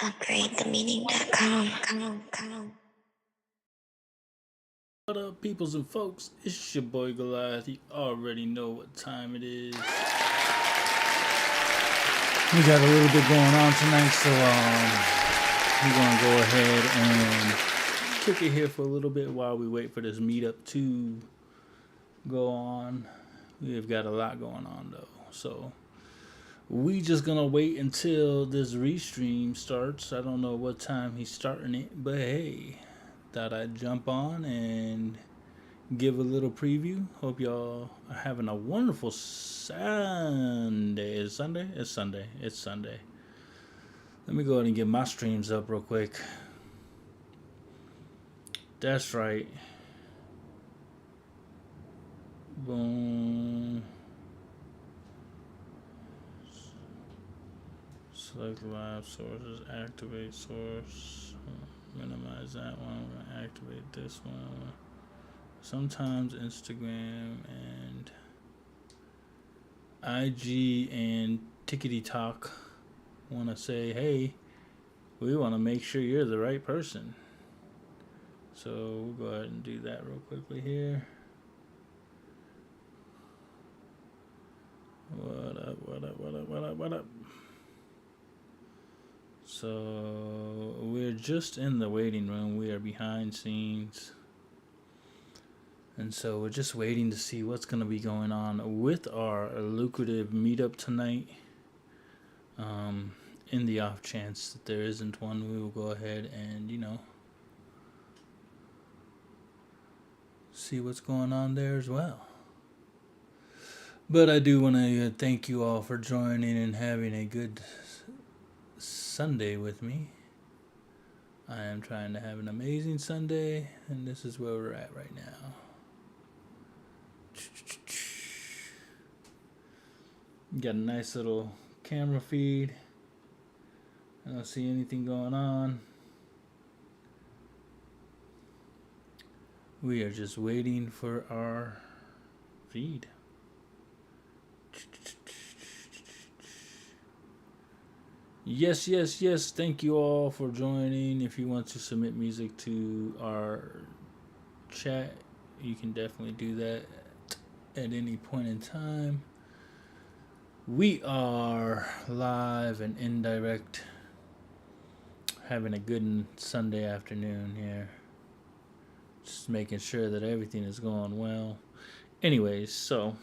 upgradethemeaning.com. What up, peoples and folks? It's your boy Goliath. You already know what time it is. We got a little bit going on tonight, so we're gonna go ahead and kick it here for a little bit while we wait for this meetup to go on. We've got a lot going on though, so we just gonna wait until this restream starts. I don't know what time he's starting it, but hey, thought I'd jump on and give a little preview. Hope y'all are having a wonderful Sunday. Is Sunday? It's Sunday. It's Sunday. Let me go ahead and get my streams up real quick. That's right. Boom. Select live sources. Activate source. Minimize that one. We're going to activate this one. Sometimes Instagram and IG and Tickety Talk want to say, hey, we want to make sure you're the right person. So we'll go ahead and do that real quickly here. What up, what up, what up, what up, what up? So we're just in the waiting room. We are behind scenes. And so we're just waiting to see what's going to be going on with our lucrative meetup tonight. In the off chance that there isn't one, we will go ahead and, see what's going on there as well. But I do want to thank you all for joining and having a good Sunday with me. I am trying to have an amazing Sunday, and this is where we're at right now. Got a nice little camera feed. I don't see anything going on. We are just waiting for our feed. Yes, yes, yes. Thank you all for joining. If you want to submit music to our chat, you can definitely do that at any point in time. We are live and indirect, having a good Sunday afternoon here. Just making sure that everything is going well. Anyways, so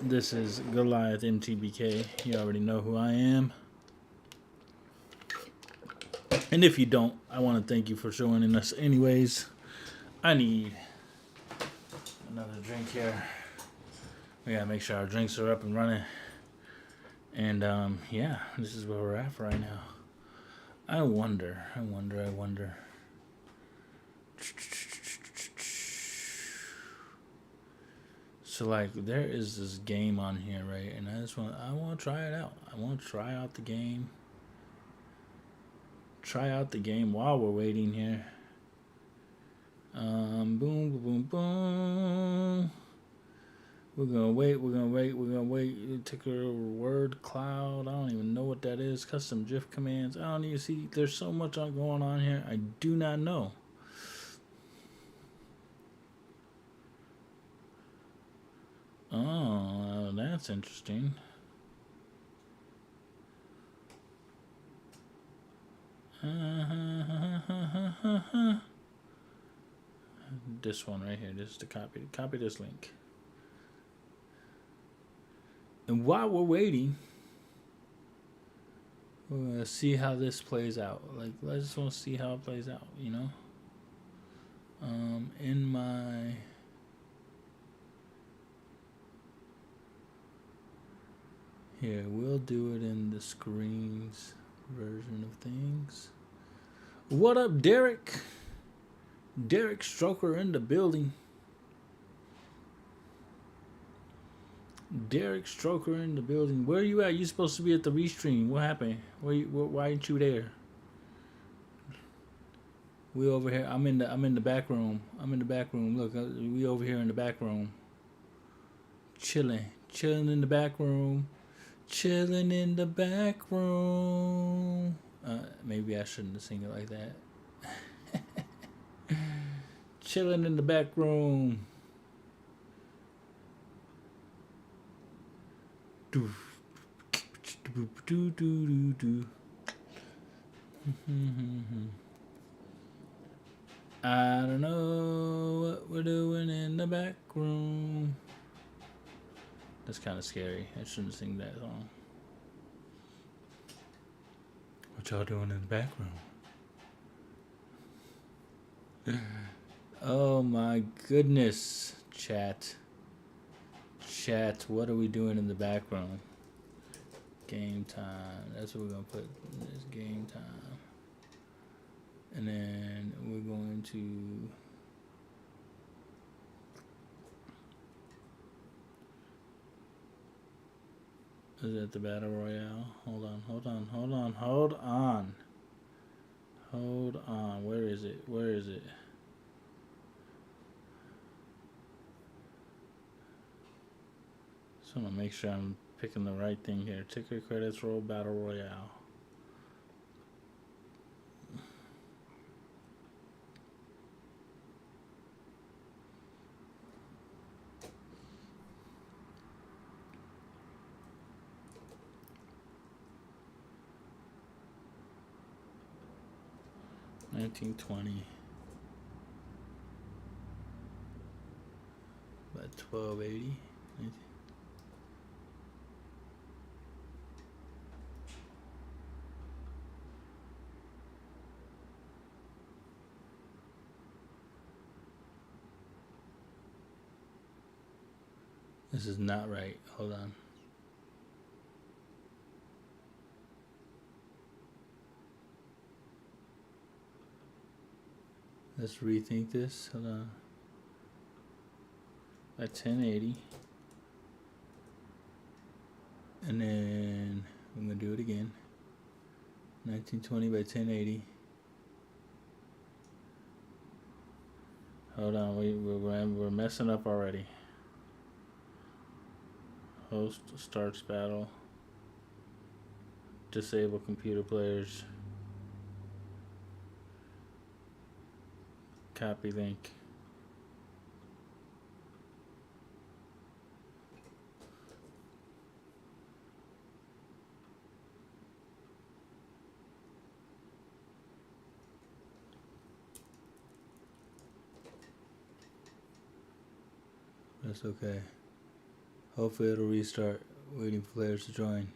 this is Goliath MTBK. You already know who I am. And if you don't, I want to thank you for joining us anyways. I need another drink here. We gotta make sure our drinks are up and running. And yeah, this is where we're at for right now. I wonder. So like there is this game on here, right? And I want to try it out. I want to try out the game. Try out the game while we're waiting here. Boom, boom, boom, boom. We're gonna wait. Ticker word cloud. I don't even know what that is. Custom GIF commands. I don't even see. There's so much going on here. I do not know. Oh, that's interesting. This one right here. This is the copy. Copy this link. And while we're waiting, we're gonna see how this plays out. Like, I just want to see how it plays out. In my here, we'll do it in the screens version of things. What up, Derek? Derek Stroker in the building. Derek Stroker in the building. Where are you at? You supposed to be at the restream. What happened? Why ain't you there? We over here. I'm in the back room. Look, we over here in the back room. Chilling in the back room. maybe I shouldn't have seen it like that. Chilling in the back room. Do do do do do. I don't know what we're doing in the back room. That's kind of scary. I shouldn't sing that song. What y'all doing in the back room? Oh my goodness, chat. Chat, what are we doing in the back room? Game time. That's what we're gonna put. This game time. And then we're going to is that the battle royale? Hold on. Where is it? Just want to make sure I'm picking the right thing here. Ticker credits roll battle royale. $19.20 by $12.80. This is not right. Hold on. Let's rethink this. Hold on. At 1080. And then I'm going to do it again. 1920 by 1080. Hold on. We're messing up already. Host starts battle. Disable computer players. Copy link. That's okay. Hopefully it'll restart. Waiting for players to join.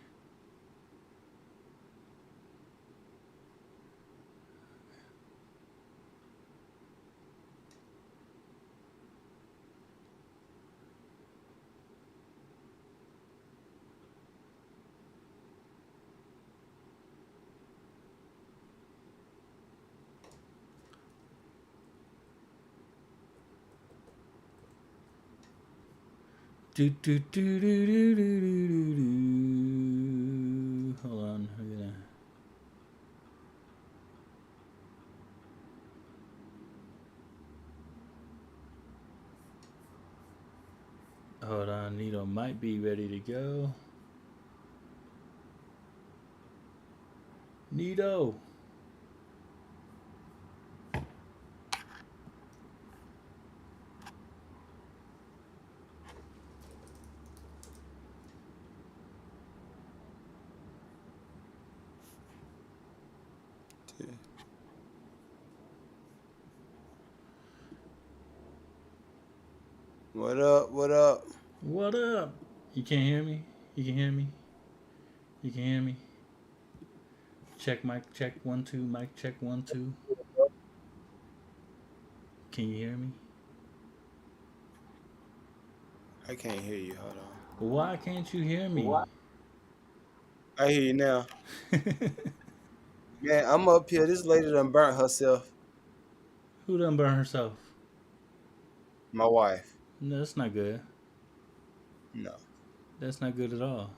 Do do do do do do do do. Hold on, we're gonna. Hold on, Nito might be ready to go. Nito. What up? What up? What up? You can't hear me? You can hear me? You can hear me? Check mic check 1 2 mic check 1 2. Can you hear me? I can't hear you. Hold on. Why can't you hear me? I hear you now. Man, I'm up here. This lady done burnt herself. Who done burn herself? My wife. No, that's not good. No. That's not good at all.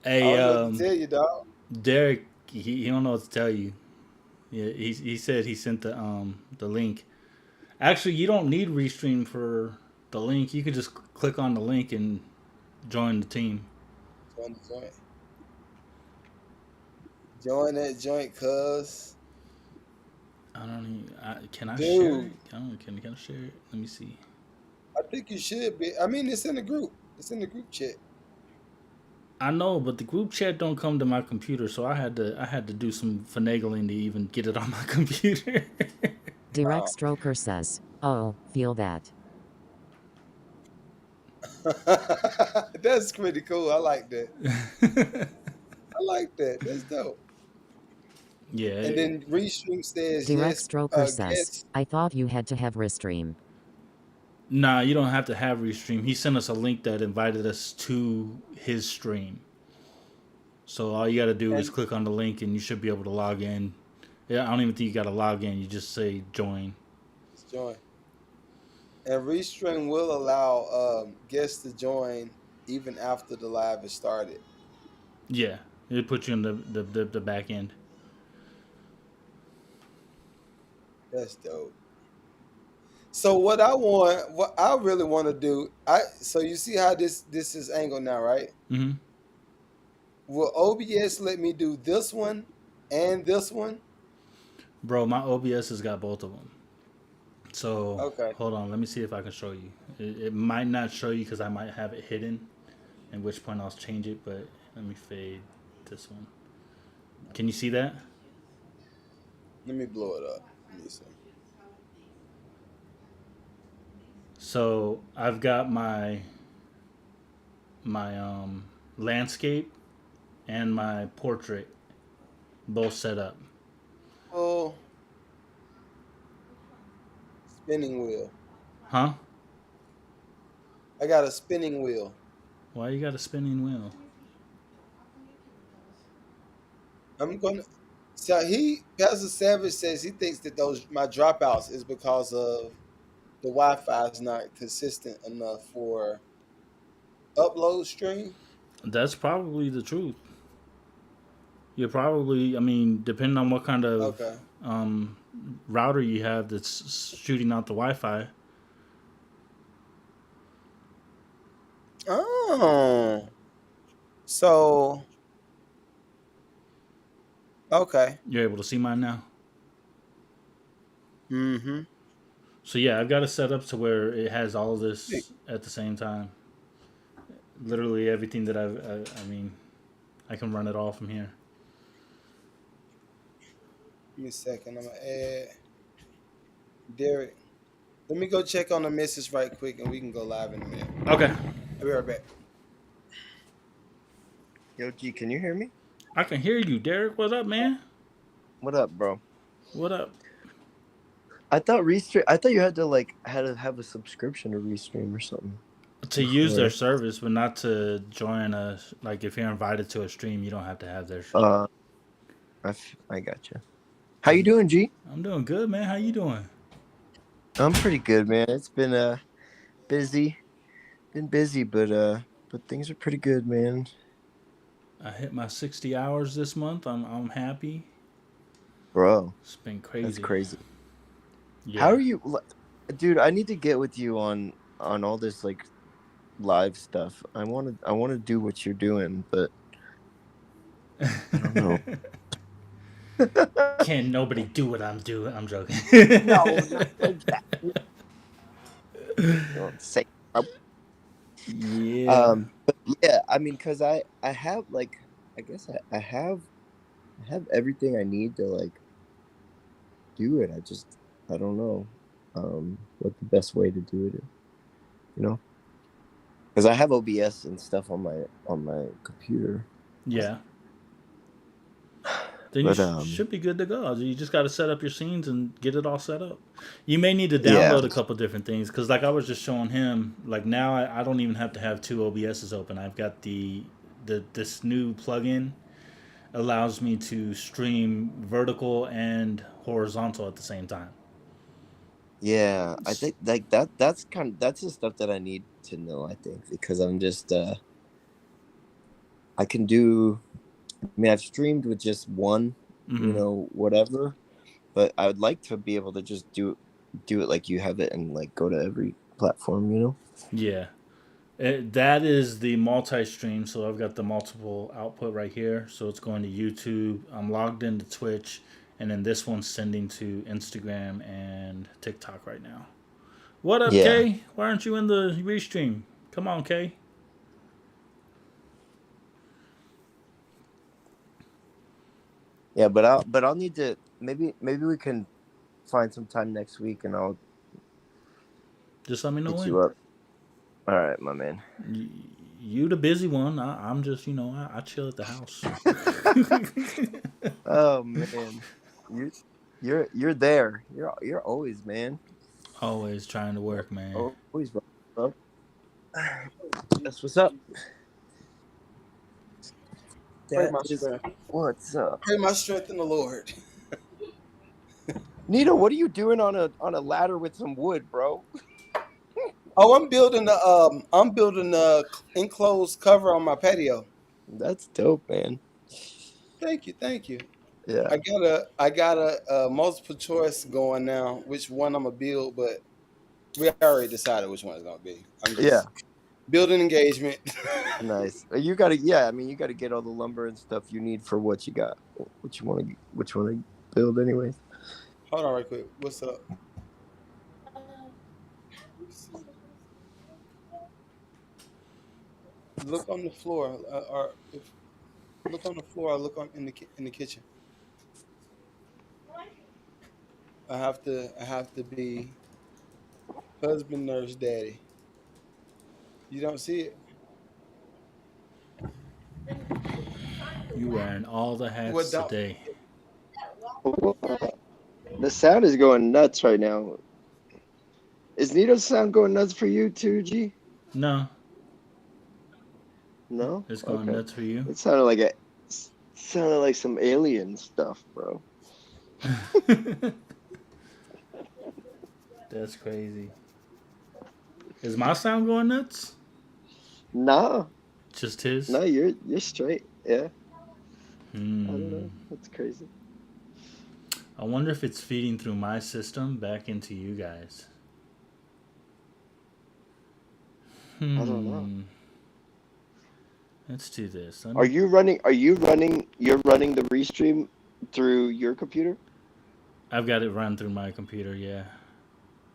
I Hey, don't know what to tell you, dog. Derek, he don't know what to tell you. Yeah, he said he sent the link. Actually, you don't need restream for the link. You could just click on the link and join the team. Join the joint. Join that joint, cuz. I don't even. Can I share it? Dude, I don't. Can I share it? Let me see. I think you should be. I mean, it's in the group. It's in the group chat. I know, but the group chat don't come to my computer, so I had to do some finagling to even get it on my computer. Direct Oh. Stroker says, "Oh, feel that." That's pretty cool. I like that. I like that. That's dope. Yeah. And then Restream says, Direct yes, Stroker says, guess. "I thought you had to have Restream." Nah, you don't have to have restream. He sent us a link that invited us to his stream. So all you got to do is And click on the link, and you should be able to log in. Yeah, I don't even think you got to log in. You just say join. just join. And Restream will allow guests to join even after the live is started. Yeah, it puts you in the back end. That's dope. So what I really want to do, so you see how this is angled now, right? Hmm. Will OBS let me do this one and this one? Bro, my OBS has got both of them. So Okay. hold on, let me see if I can show you. It might not show you because I might have it hidden, at which point I'll change it. But let me fade this one. Can you see that? Let me blow it up. Let me see. So I've got my landscape and my portrait both set up. Oh, spinning wheel. Huh? I got a spinning wheel. Why you got a spinning wheel? I'm gonna. So Pastor Savage says he thinks that those my dropouts is because of the Wi-Fi is not consistent enough for upload stream. That's probably the truth. You're probably, I mean, depending on what kind of Okay. um, router you have that's shooting out the Wi-Fi, Oh, so okay. you're able to see mine now. Mm-hmm. So yeah, I've got it set up to where it has all of this at the same time. Literally everything that I mean, I can run it all from here. Give me a second. I'm gonna add Derek. Let me go check on the message right quick, and we can go live in a minute. Okay. I'll be right back. Yo, G, can you hear me? I can hear you, Derek. What's up, man? What up, bro? What up? I thought Restream. I thought you had to have a subscription to Restream or something. To use their service, but not to join a, like, if you're invited to a stream, you don't have to have their. I got you. How you doing, G? I'm doing good, man. How you doing? I'm pretty good, man. It's been busy, but things are pretty good, man. I hit my 60 hours this month. I'm happy. Bro, It's been crazy. that's crazy. Yeah. How are you, dude? I need to get with you on all this like live stuff. I want to do what you're doing, but I don't know. Can't nobody do what I'm doing. I'm joking. No, not like that. Don't say. Yeah. But yeah, I mean, cause I have like, I guess I have everything I need to like do it. I don't know, what the best way to do it is, you know, cause I have OBS and stuff on my computer. Yeah. Then you should be good to go. You just got to set up your scenes and get it all set up. You may need to download a couple different things because, like, I was just showing him. Like now, I don't even have to have two OBSs open. I've got this new plugin allows me to stream vertical and horizontal at the same time. Yeah, I think like that's the stuff that I need to know. I think because I'm just I can do. I mean, I've streamed with just one, Mm-hmm. whatever. But I would like to be able to just do it like you have it and like go to every platform. Yeah. That is the multi-stream, so I've got the multiple output right here. So it's going to YouTube. I'm logged into Twitch, and then this one's sending to Instagram and TikTok right now. What up, Yeah, Kay? Why aren't you in the restream? Come on, Kay. yeah. But I'll need to maybe we can find some time next week and I'll Just let me know hit when. you up. All right, my man. You the busy one. I'm just, I chill at the house. Oh man, you you're there. You're always, man. Always trying to work, man. Always, bro. That's what's up. Pray That my is strength. what's up. Pray my strength in the Lord. Nito, what are you doing on a ladder with some wood, bro? Oh, I'm building a enclosed cover on my patio. That's dope, man. Thank you. Yeah. I got a multiple choice going now, which one I'm gonna build, but we already decided which one it's gonna be. I'm Yeah. just building engagement. Nice. You gotta, yeah. I mean, you gotta get all the lumber and stuff you need for what you got, what you wanna build, anyways. Hold on, right quick. What's up? Look on the floor, or if look on the floor, or look on in the kitchen. I have to be husband, nurse, daddy. You don't see it? You wearing all the What hats don't? today. The sound is going nuts right now. Is Nito's sound going nuts for you too, G? No, No. it's going Okay. nuts for you. It sounded like some alien stuff, bro. That's crazy. Is my sound going nuts? Nah, Just his? no, you're straight. Yeah. I don't Hmm. know. That's crazy. I wonder if it's feeding through my system back into you guys. I don't know. Hmm. Let's do this. Let Are me. you running? Are you running? You're running the restream through your computer? I've got it run through my computer. Yeah.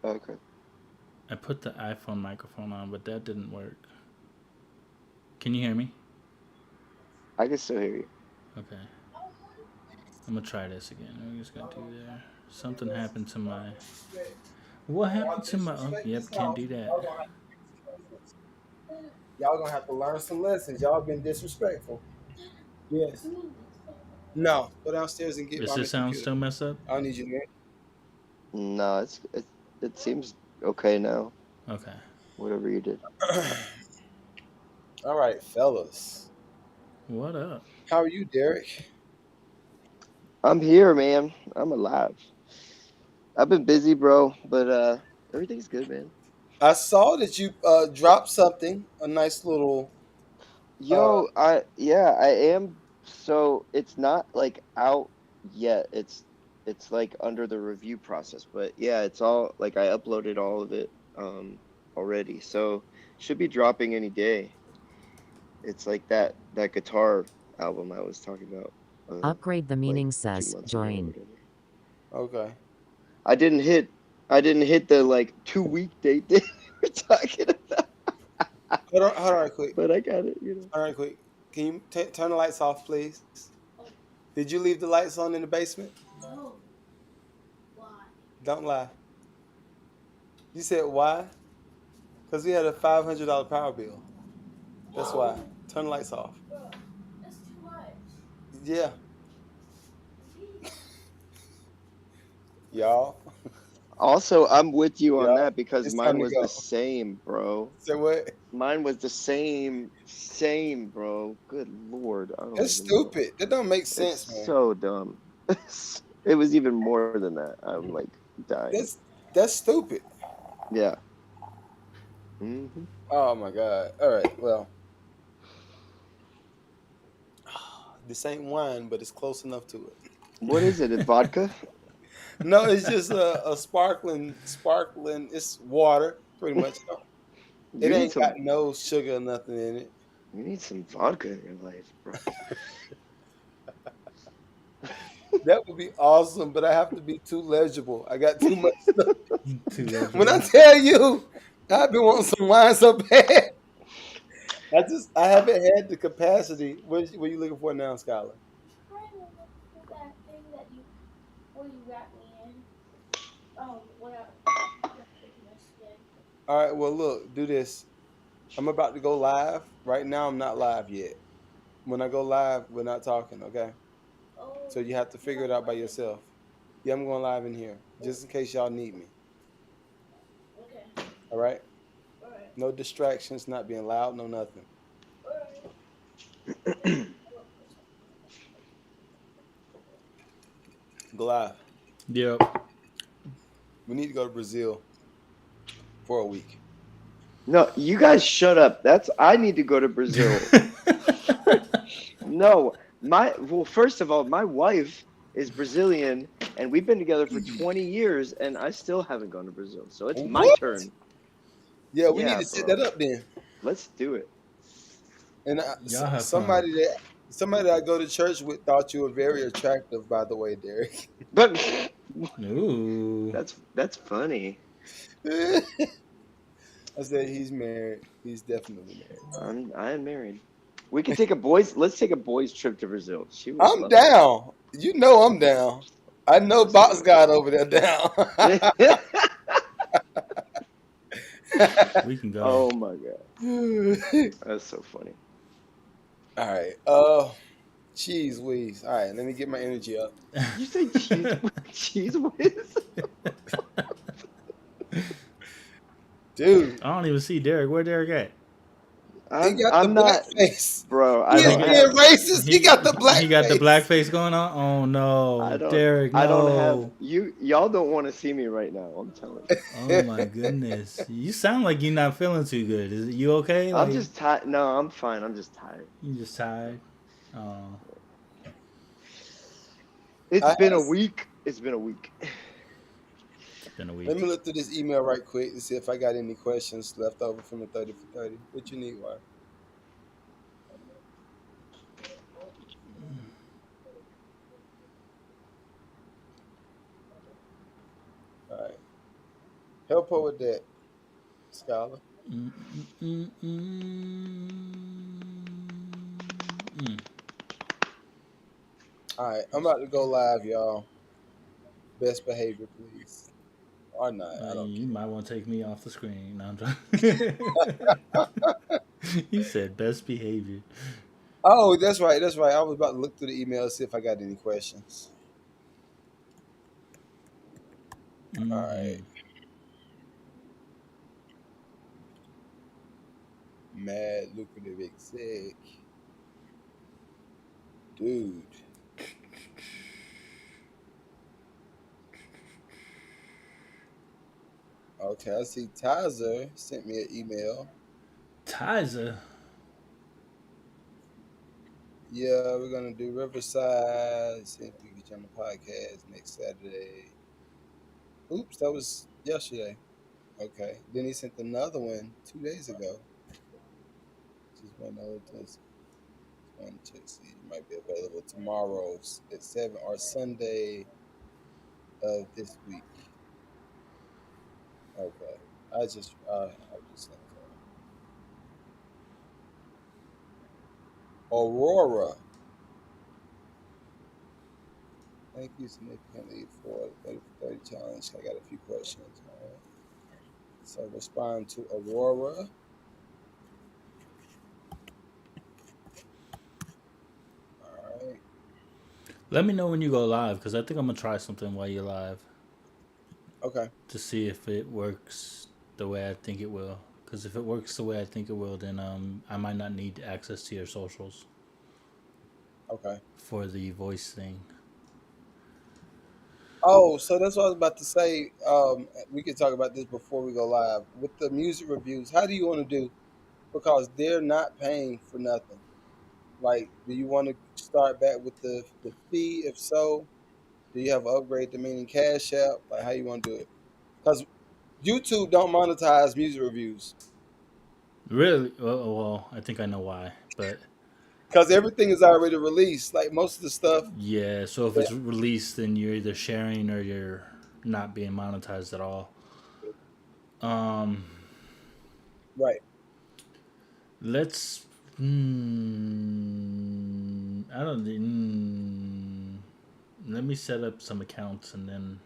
Okay. I put the iPhone microphone on, but that didn't work. Can you hear me? I can still hear you. Okay. I'm gonna try this again. I'm just gonna do there. Something happened to my. What happened to my? Oh, Disrespect yep, this can't house. do that. Y'all gonna have to learn some lessons. Y'all been disrespectful. Yes. No. Go downstairs and get Is mommy this sound computer. still messed up? I don't need you to. No, it seems okay now. Okay. Whatever you did. All right, fellas. What up? How are you, Derek? I'm here, man. I'm alive. I've been busy, bro, but everything's good, man. I saw that you dropped something, a nice little. Uh, Yo, I am. So it's not like out yet. It's like under the review process, but yeah, it's all like I uploaded all of it already. So should be dropping any day. It's like that guitar album I was talking about Upgrade the like meaning 2 says months ago or join. whatever. okay. I didn't hit I didn't hit the like 2 week date that we're talking about. Hold on, right quick. But I got it. All right, quick. Can you turn the lights off, please? Did you leave the lights on in the basement? Don't lie. You said why? Because we had a $500 power bill. That's why. Turn the lights off. Yeah, y'all. Also, I'm with you on Y'all. that because It's mine time to was the go. same, bro. Say what? Mine was the same, bro. Good Lord. I don't That's even know. stupid. That don't make It's sense, man. so dumb. It was even more than that. I'm like dying. That's stupid. Yeah. Hmm. Oh my god. All right. Well, This ain't wine, but it's close enough to it. What is it? Vodka? No, it's just a sparkling. It's water, pretty much. It You need ain't got some. no sugar or nothing in it. You need some vodka in your life, bro. That would be awesome, but I have to be too legible. I got too much stuff. Too When I legible. tell you, I've been wanting some wine so bad. I haven't had the capacity. What are you looking for now, Skylar? All right, well, look, do this. I'm about to go live. Right now, I'm not live yet. When I go live, we're not talking, okay? So you have to figure it out by yourself. Yeah, I'm going live in here, just in case y'all need me. All right? No distractions, not being loud, no nothing. Go live. Yep. We need to go to Brazil for a week. No, you guys shut up. I need to go to Brazil. No, first of all, my wife is Brazilian and we've been together for 20 years and I still haven't gone to Brazil. So it's my What? turn. Yeah, we need Yeah, to set bro. that up then. Let's do it. And Y'all have fun. somebody that I go to church with thought you were very attractive, by the way, Derek. But Ooh. that's funny. I said he's married. He's definitely married. I am married. We could take let's take a boys trip to Brazil. She would I'm love it. down. You know I'm down. I know Let's Box do God over there down. it. We can go. Oh my god. That's so funny. All right. Cheese whiz. All right, let me get my energy up. Did you say cheese whiz? Dude, I don't even see Derek. Where Derek at? he got the I'm black not, face. bro. He I is don't got- being have racist. He got the black He got the face. black face going on. Oh no, Derek, I don't have no. y'all don't want to see me right now. I'm telling you. Oh my goodness, you sound like you're not feeling too good. Is it you okay? I'm Like just tired. No, I'm fine. I'm just tired. you just tired? Oh, I It's been had a a, week. It's been a week. it's been a let me week. look through this email right quick to see if I got any questions left over from the 30 for 30. What you need, why? All right. Help her with that, Scholar. Mm, mm, mm. All right, I'm about to go live, y'all. Best behavior, please. Or not, I don't You care. might want to take me off the screen. No, I'm trying. You said best behavior. Oh, that's right. That's right. I was about to look through the email to see if I got any questions. All right. Mm-hmm. Mad lucrative exec. Dude. Okay, I see Tizer sent me an email. Tizer. Yeah, we're gonna do Riverside. See if we can get you on the podcast next Saturday. Oops, that was yesterday. Okay. Then he sent another one 2 days ago. Just one other test. One to see it might be available tomorrow at 7 or Sunday of this week. Okay. I just sent Aurora. Thank you significantly for the 30 for 30 challenge. I got a few questions. All right. So respond to Aurora. All right. Let me know when you go live because I think I'm gonna try something while you're live Okay. to see if it works the way I think it will. Because if it works the way I think it will, then I might not need access to your socials Okay. for the voice thing. Oh, so that's what I was about to say. We could talk about this before we go live. With the music reviews, how do you want to do? Because they're not paying for nothing. Like, do you want to start back with the fee? If so, do you have an upgrade to meaning cash app? Like, how you want to do it? Because YouTube don't monetize music reviews Really? Well, I think I know why, but because everything is already released. Like most of the stuff. yeah. So if Yeah, it's released, then you're either sharing or you're not being monetized at all. Um, right. let's. I don't. Let me set up some accounts and then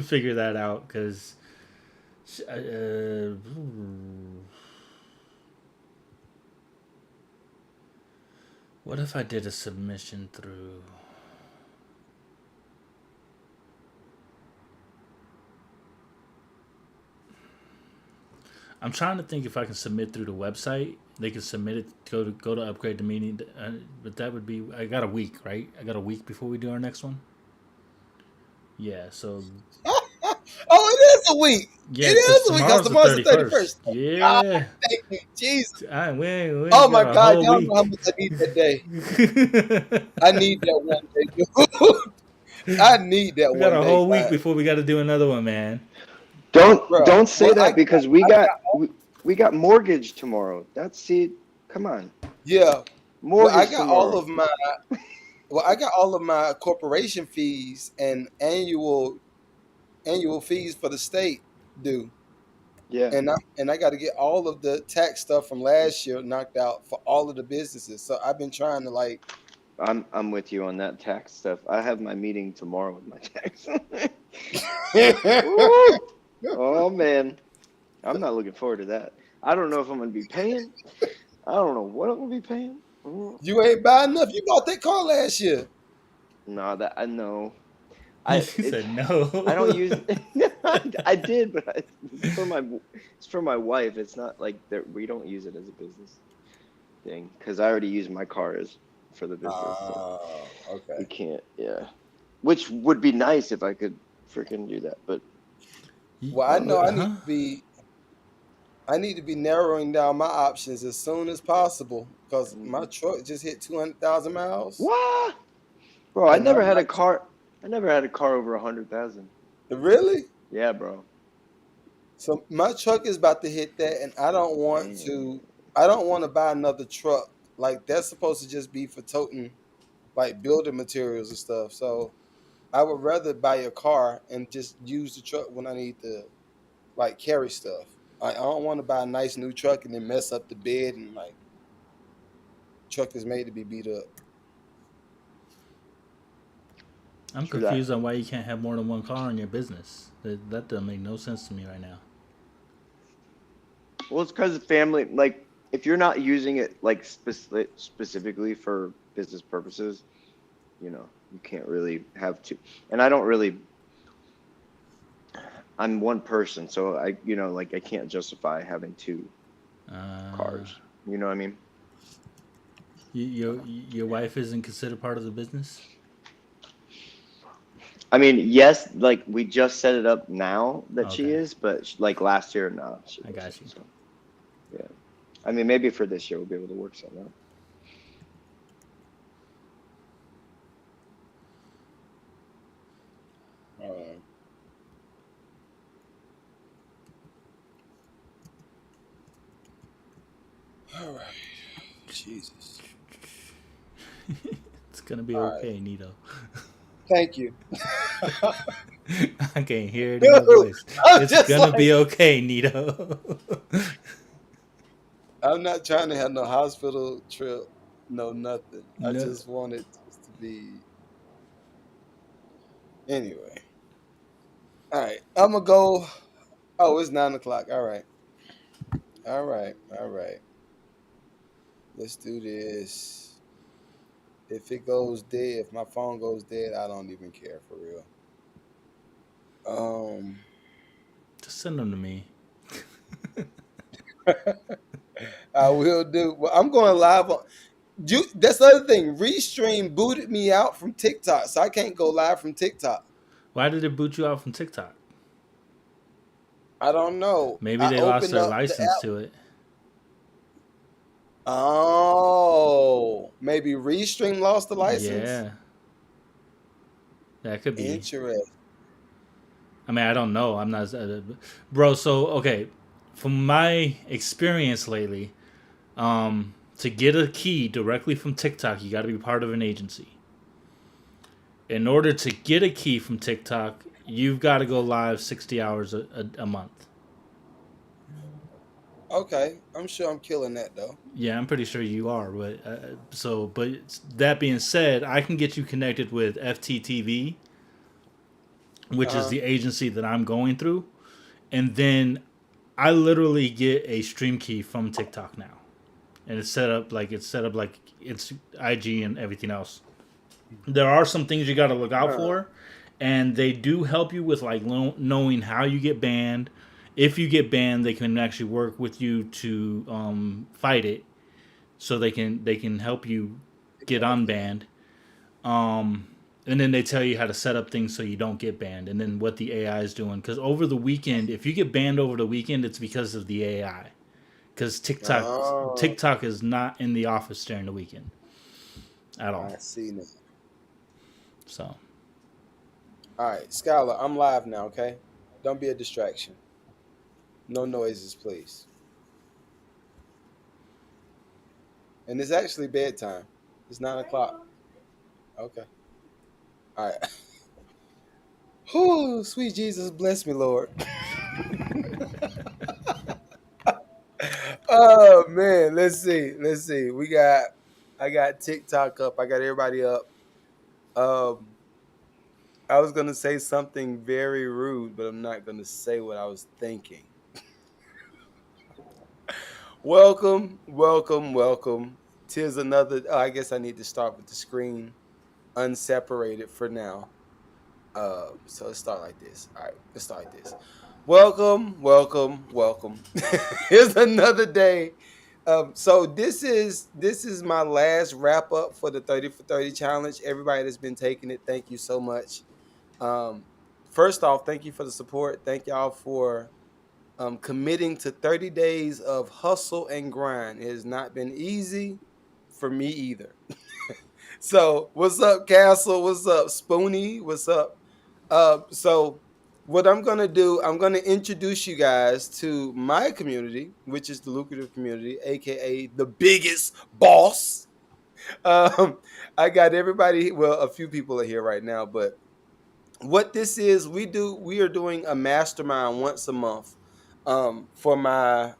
figure that out because. What if I did a submission through? I'm trying to think if I can submit through the website. They can submit it go to upgrade the meeting, but that would be I got a week, right? I got a week before we do our next one. Yeah, so Oh, it is a week. It yeah, because is a week because tomorrow's the tomorrow's the 31st. 31st. God, Yeah, thank you, Jesus. we Oh ain't my got a God, whole y'all know how week. much I need that day. I need that one day, dude. I need that We got one a day, whole week God. before we got to do another one, man. Bro, Don't say that because I got we got mortgage tomorrow. That's see, come on, yeah. Well, I mortgage got all tomorrow. of my I got all of my corporation fees and annual fees for the state due. Yeah, And I got to get all of the tax stuff from last year knocked out for all of the businesses. So I've been trying to like I'm with you on that tax stuff. I have my meeting tomorrow with my tax. Woo! Oh man, I'm not looking forward to that. I don't know if I'm gonna be paying. I don't know what I'm gonna be paying. you ain't buying enough. You bought that car last year. No, that I know. He I it's said I don't no. use. I did, but it's for my wife. It's not like that. We don't use it as a business thing because I already use my car as for the business, so Oh, okay. we can't. Yeah, which would be nice if I could freaking do that, but Well, I know Huh? I need to be narrowing down my options as soon as possible because my mhm. truck just hit 200,000 miles, What, bro? and I'm not I never had a car over 100,000. really. Yeah, bro. So my truck is about to hit that, and I don't want Dang. to. I don't want to buy another truck. Like that's supposed to just be for toting like building materials and stuff. So I would rather buy a car and just use the truck when I need to like carry stuff. I don't want to buy a nice new truck and then mess up the bed and like truck is made to be beat up. I'm True that. confused on why you can't have more than one car in your business. That doesn't make no sense to me right now. Well, it's because of family. Like, if you're not using it like specifically for business purposes, you can't really have two. And I don't really. I'm one person, so like I can't justify having two Uh, cars. You know what I mean? your wife isn't considered part of the business. I mean, yes, like we just set it up now that she Okay, is, but like last year, no, she I got wasn't. you. So yeah, I mean, maybe for this year we'll be able to work something out. Uh, all right, Jesus. It's gonna be All right, okay, Nito. thank you. I can't hear it in your Dude, voice. I'm It's just gonna like be okay, Nito. I'm not trying to have no hospital trip, no nothing. I No, just want it just to be anyway. All right, I'm gonna go. Oh, it's 9 o'clock. All right, all right, all right. Let's do this. If it goes dead, if my phone goes dead, I don't even care for real. Um, just send them to me. I will do. Well, I'm going live on. You. That's the other thing. Restream booted me out from TikTok, so I can't go live from TikTok. Why did it boot you out from TikTok? I don't know. Maybe I they lost opened their up the license app. to it. Oh, maybe Restream lost the license. Yeah, that could be. Interesting. I mean, I don't know. I'm not, bro. So okay, from my experience lately, to get a key directly from TikTok, you got to be part of an agency. In order to get a key from TikTok, you've got to go live 60 hours a month. Okay, I'm sure I'm killing that though. Yeah, I'm pretty sure you are. But but that being said, I can get you connected with FTTV, Uh which is huh. the agency that I'm going through, and then I literally get a stream key from TikTok now, and it's set up like it's IG and everything else. There are some things you got to look out Uh, for, and they do help you with like knowing how you get banned. If you get banned, they can actually work with you to fight it, so they can help you get unbanned. And then they tell you how to set up things so you don't get banned, and then what the AI is doing. Because over the weekend, if you get banned over the weekend, it's because of the AI. Because oh, TikTok is not in the office during the weekend at all. I see now. So All right, Skylar, I'm live now. Okay, don't be a distraction. No noises, please. And it's actually bedtime. It's 9 o'clock. Okay. All right. Whew, sweet Jesus, bless me, Lord. Oh man, let's see. Let's see. I got TikTok up. I got everybody up. Um, I was gonna say something very rude, but I'm not gonna say what I was thinking. Welcome, welcome, welcome. Tis another. Oh, I guess I need to start with the screen unseparated for now. So let's start like this. All right, let's start like this. Welcome, welcome, welcome. Here's another day. So this is my last wrap up for the 30 for 30 challenge. Everybody that's been taking it, thank you so much. Um, First off, thank you for the support. Thank y'all for committing to 30 days of hustle and grind. It has not been easy for me either. So what's up, Castle? What's up, Spoonie? What's up? So what I'm gonna do, I'm gonna introduce you guys to my community, which is the lucrative community, aka the biggest boss. Um, I got everybody. Well, a few people are here right now, but what this is, we are doing a mastermind once a month. For my I'm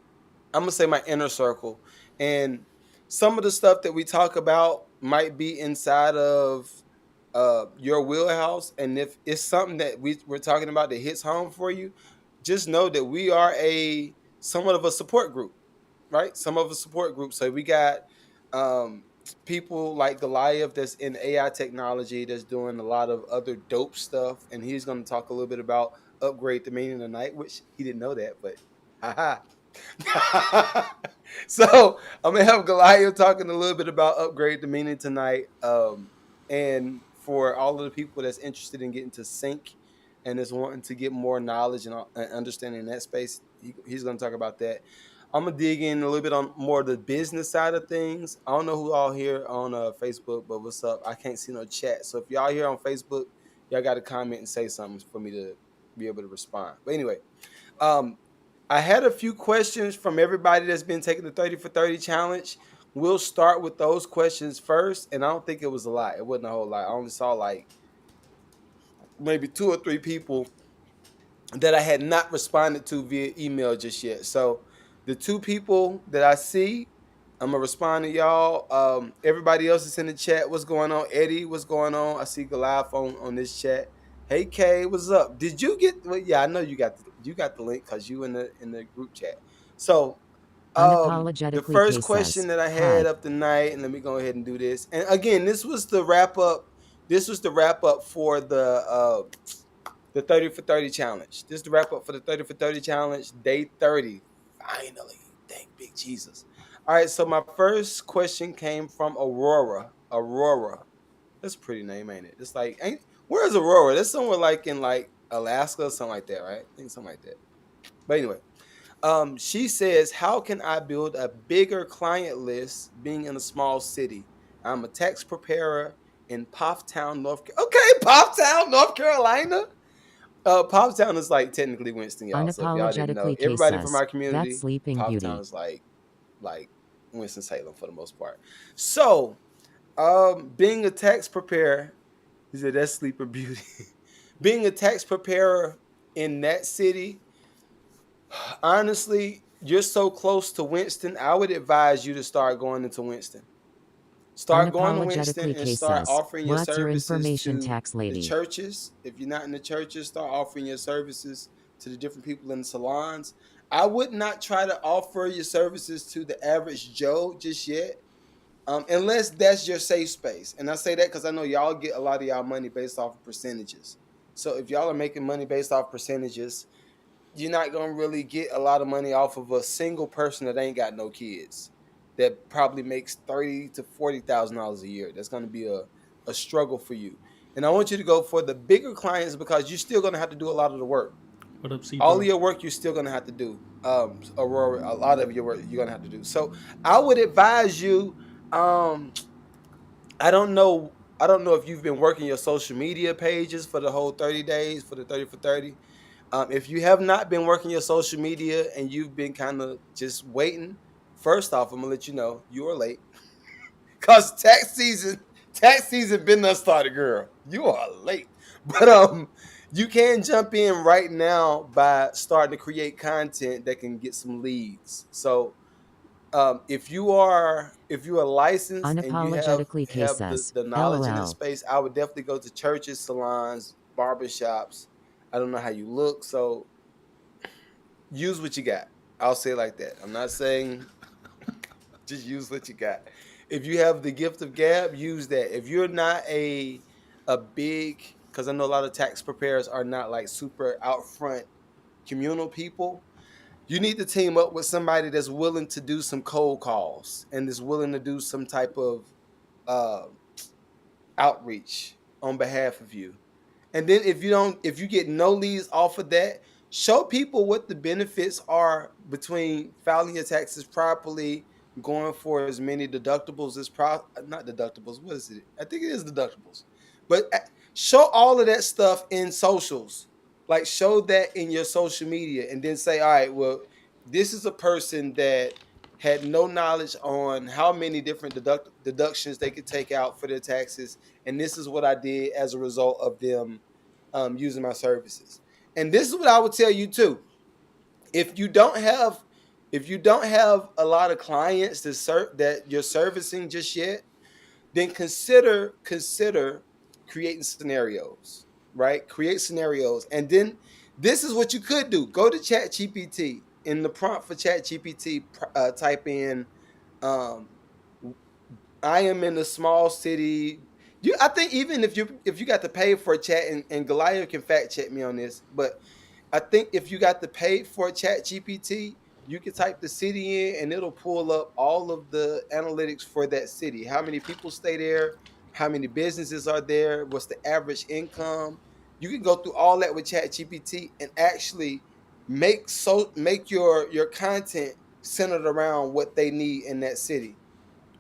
gonna say my inner circle, and some of the stuff that we talk about might be inside of your wheelhouse. And if it's something that we're talking about that hits home for you, just know that we are a somewhat of a support group, right? Some of a support group. So we got um, people like Goliath that's in AI technology that's doing a lot of other dope stuff, and he's going to talk a little bit about upgrade the meaning of the night, which he didn't know that, but haha. So I'm gonna have Goliath talking a little bit about upgrade the meaning tonight. And for all of the people that's interested in getting to sync and is wanting to get more knowledge and understanding in that space, he's gonna talk about that. I'm gonna dig in a little bit on more of the business side of things. I don't know who all here on Facebook, but what's up? I can't see no chat. So if y'all here on Facebook, y'all got to comment and say something for me to be able to respond. But anyway, um, I had a few questions from everybody that's been taking the 30 for 30 challenge. We'll start with those questions first. And I don't think it was a lot. It wasn't a whole lot. I only saw like maybe two or three people that I had not responded to via email just yet. So the two people that I see, I'm gonna respond to y'all. Everybody else is in the chat. What's going on, Eddie? What's going on? I see Goliath on this chat. Hey Kay, what's up? Did you get? Well, yeah, I know you got the link because you in the group chat. So the Unapologetically first K question says, that I had Hi. up tonight, and let me go ahead and do this. And again, this was the wrap up. This was the wrap up for the 30 for 30 challenge. This is the wrap up for the 30 for 30 challenge, day 30. Finally. Thank big Jesus. All right, so my first question came from Aurora. Aurora. That's a pretty name, ain't it? It's like, where's Aurora? That's somewhere like in like Alaska or something like that, right? I think something like that. But anyway, She says, "How can I build a bigger client list being in a small city? I'm a tax preparer in Pofftown, North. Okay, Pofftown, North Carolina. Pofftown is like technically Winston, y'all. So if y'all didn't know, Unapologetically everybody from Casas. our That community, sleeping Pofftown beauty. is like Winston Salem for the most part. So, being a tax preparer, he said that's sleeper beauty. Being a tax preparer in that city, honestly, you're so close to Winston. I would advise you to start going into Winston. Start going to Winston Unapologetically and start Casas. offering your What's your services information to tax the lady? churches. If you're not in the churches, start offering your services to the different people in the salons. I would not try to offer your services to the average Joe just yet, unless that's your safe space. And I say that because I know y'all get a lot of y'all money based off of percentages. So if y'all are making money based off percentages, you're not gonna really get a lot of money off of a single person that ain't got no kids that probably makes $30,000 to $40,000 a year. That's gonna be a struggle for you. And I want you to go for the bigger clients because you're still gonna have to do a lot of the work. What up, C All of Pro? your work you're still gonna have to do. Aurora, a lot of your work you're gonna have to do. So I would advise you. I don't know. I don't know if you've been working your social media pages for the whole 30 days for the 30 for 30. If you have not been working your social media and you've been kind of just waiting, first off, I'm gonna let you know you are late because tax season been done started, girl. You are late, but you can jump in right now by starting to create content that can get some leads. So if you are licensed and you have Unapologetically have the, Casas. the knowledge in that LOL. space, I would definitely go to churches, salons, barbershops. I don't know how you look, so use what you got. I'll say it like that. I'm not saying just use what you got. If you have the gift of gab, use that. If you're not a big, because I know a lot of tax preparers are not like super out front communal people. You need to team up with somebody that's willing to do some cold calls and is willing to do some type of uh, outreach on behalf of you. And then if you get no leads off of that, show people what the benefits are between filing your taxes properly, going for as many deductibles as not deductibles. What is it? I think it is deductibles. But show all of that stuff in socials. Like show that in your social media and then say, all right, well, this is a person that had no knowledge on how many different deductions they could take out for their taxes, and this is what I did as a result of them using my services. And this is what I would tell you too. If you don't have if you don't have a lot of clients that you're servicing just yet, then consider creating scenarios, right? Create scenarios, and then this is what you could do. Go to ChatGPT. In the prompt for ChatGPT, type in um, I am in a small city. I think even if you got to pay for a chat, and Goliath can fact check me on this, but I think if you got to pay for a chat GPT, you can type the city in and it'll pull up all of the analytics for that city. How many people stay there? How many businesses are there? What's the average income? You can go through all that with chat GPT and actually make your content centered around what they need in that city.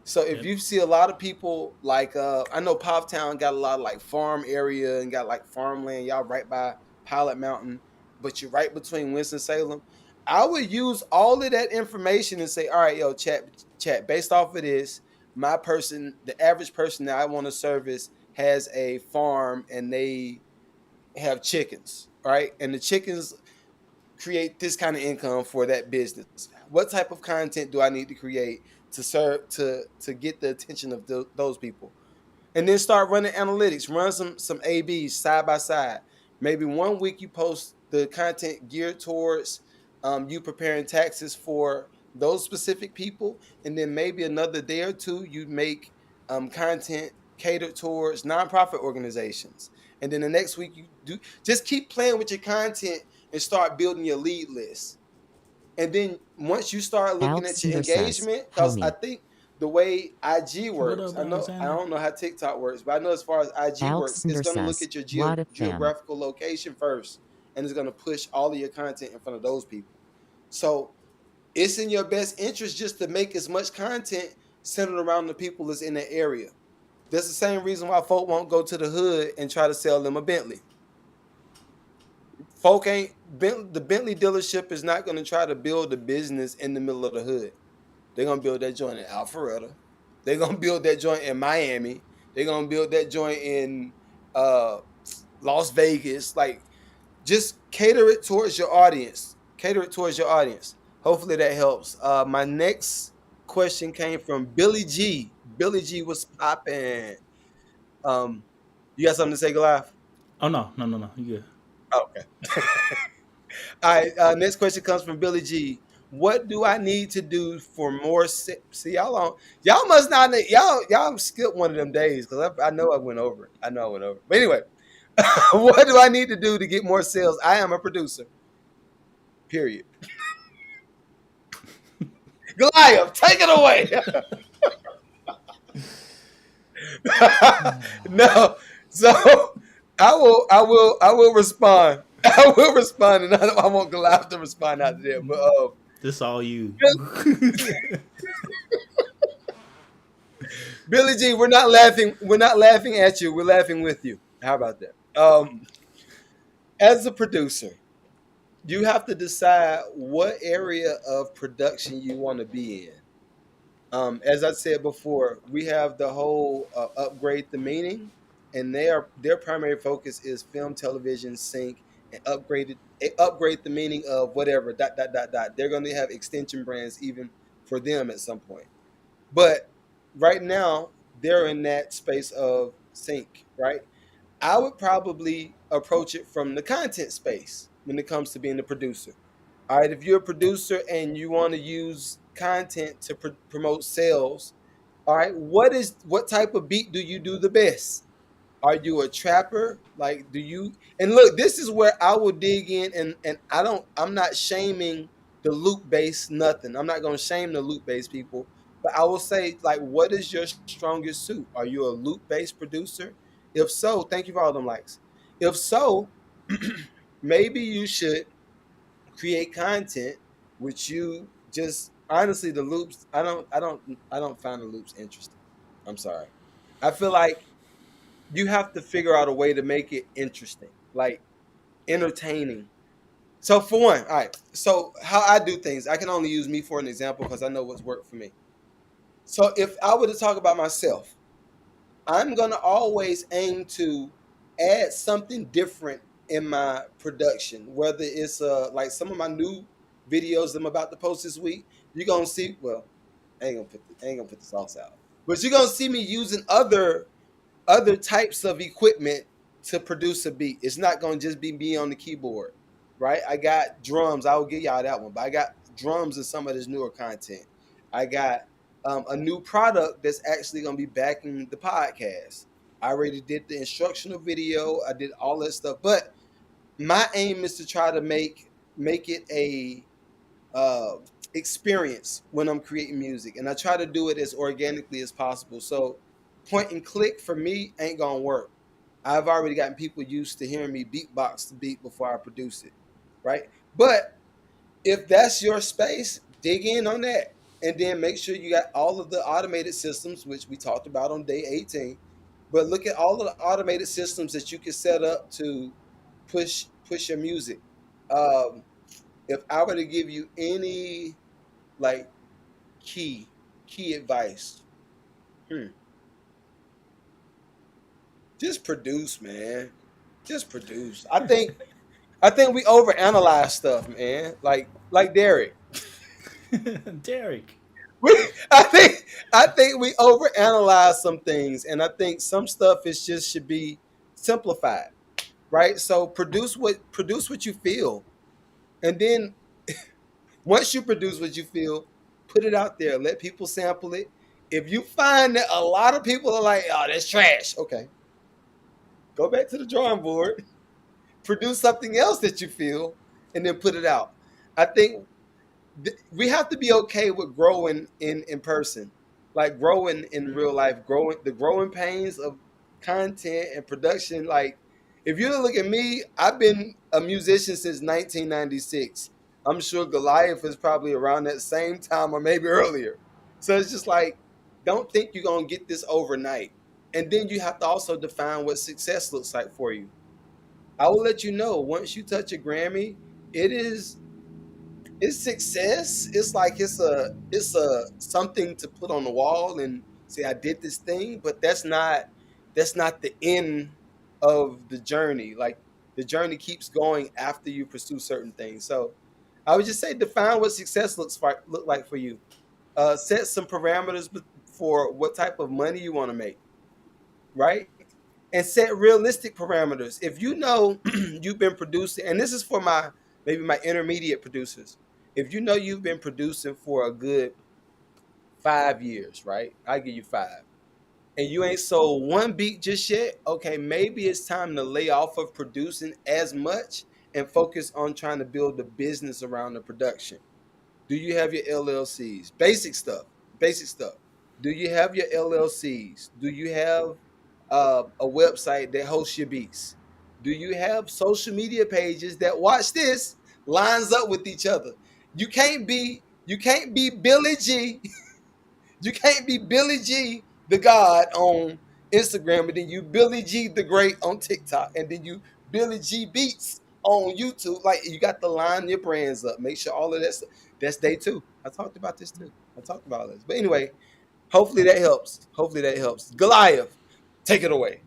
So if Yep. you see a lot of people like I know Poptown got a lot of like farm area and got like farmland, y'all right by Pilot Mountain, but you're right between Winston Salem. I would use all of that information and say, all right, yo, chat, based off of this, the average person that I want to service has a farm and they have chickens, right? And the chickens create this kind of income for that business. What type of content do I need to create to serve to get the attention of those people? And then start running analytics. Run some ABs side by side. Maybe one week you post the content geared towards you preparing taxes for those specific people, and then maybe another day or two you make content catered towards nonprofit organizations. And then the next week you do just keep playing with your content and start building your lead list. And then once you start looking at your Alexander says, engagement, because I homie. think the way IG What works, up, I Alexander? don't know how TikTok works, but I know as far as IG works, it's Alexander going to look says, at your what a fam. geographical location first, and it's going to push all of your content in front of those people. So it's in your best interest just to make as much content centered around the people that's in the area. That's the same reason why folk won't go to the hood and try to sell them a Bentley. Folk ain't the Bentley dealership is not going to try to build a business in the middle of the hood. They're gonna build that joint in Alpharetta. They're gonna build that joint in Miami. They're gonna build that joint in uh, Las Vegas. Like, just cater it towards your audience. Cater it towards your audience. Hopefully that helps. My next question came from Billy G. Billy G was popping. Um, you got something to say, Goliath? Oh no, no, no, no. You good? Oh, okay. All right. Next question comes from Billy G. What do I need to do for more? See, y'all must not y'all skipped one of them days because I know I went over it. I know I went over it. But anyway, what do I need to do to get more sales? I am a producer. Period. Goliath, take it away. No, so I will respond. I will respond, and I want Goliath to respond after that. But This all you. Billy G, we're not laughing. We're not laughing at you. We're laughing with you. How about that? As a producer, you have to decide what area of production you want to be in. As I said before, we have the whole upgrade the meaning, and their primary focus is film, television, sync, and upgrade the meaning of whatever dot dot dot dot. They're going to have extension brands even for them at some point. But right now, they're in that space of sync, right? I would probably approach it from the content space when it comes to being a producer. All right, if you're a producer and you want to use content to promote sales, all right, what type of beat do you do the best? Are you a trapper? Like, do you? And look, this is where I will dig in, and I'm not shaming the loop based nothing. I'm not gonna shame the loop based people, but I will say, like, what is your strongest suit? Are you a loop based producer? If so, thank you for all them likes. If so, maybe you should create content which you just honestly the loops. I don't find the loops interesting. I'm sorry. I feel like you have to figure out a way to make it interesting, like entertaining. So for one, all right. So how I do things, I can only use me for an example because I know what's worked for me. So if I were to talk about myself, I'm gonna always aim to add something different in my production. Whether it's like some of my new videos I'm about to post this week, you're gonna see. Well, I ain't gonna put the sauce out, but you're gonna see me using other types of equipment to produce a beat. It's not gonna just be me on the keyboard, right? I got drums. I will give y'all that one, but I got drums in some of this newer content. I got a new product that's actually gonna be backing the podcast. I already did the instructional video. I did all that stuff, but my aim is to try to make it a uh, experience when I'm creating music, and I try to do it as organically as possible. So, point and click for me ain't gonna work. I've already gotten people used to hearing me beatbox the beat before I produce it, right? But if that's your space, dig in on that, and then make sure you got all of the automated systems, which we talked about on day 18. But look at all of the automated systems that you can set up to push your music. Um, if I were to give you any like key key advice, hmm, just produce, man. Just produce. I think we overanalyze stuff, man. Like Derek. Derek. We, I think I think we overanalyze some things, and I think some stuff is just should be simplified, right? So produce what you feel, and then once you produce what you feel, put it out there. Let people sample it. If you find that a lot of people are like, "Oh, that's trash," okay, go back to the drawing board, produce something else that you feel, and then put it out. I think we have to be okay with growing in person, like growing in real life, growing pains of content and production. Like, if you look at me, I've been a musician since 1996. I'm sure Goliath is probably around that same time or maybe earlier. So it's just like, don't think you're gonna get this overnight. And then you have to also define what success looks like for you. I will let you know once you touch a Grammy, it is it's success. It's like it's a something to put on the wall and say I did this thing, but that's not the end of the journey. Like the journey keeps going after you pursue certain things. So I would just say define what success look like for you. Set some parameters for what type of money you want to make, right? And set realistic parameters. If you know you've been producing, and this is for my maybe my intermediate producers. If you know you've been producing for a good 5 years, right? I give you five, and you ain't sold one beat just yet. Okay, maybe it's time to lay off of producing as much and focus on trying to build the business around the production. Do you have your LLCs? Basic stuff. Basic stuff. Do you have your LLCs? Do you have a website that hosts your beats? Do you have social media pages that watch this lines up with each other? You can't be Billy G. You can't be Billy G the God on Instagram, and then you Billy G the Great on TikTok, and then you Billy G Beats on YouTube. Like you got to line your brands up. Make sure all of that stuff. That's day two. I talked about this too. I talked about this. But anyway, hopefully that helps. Hopefully that helps. Goliath, take it away.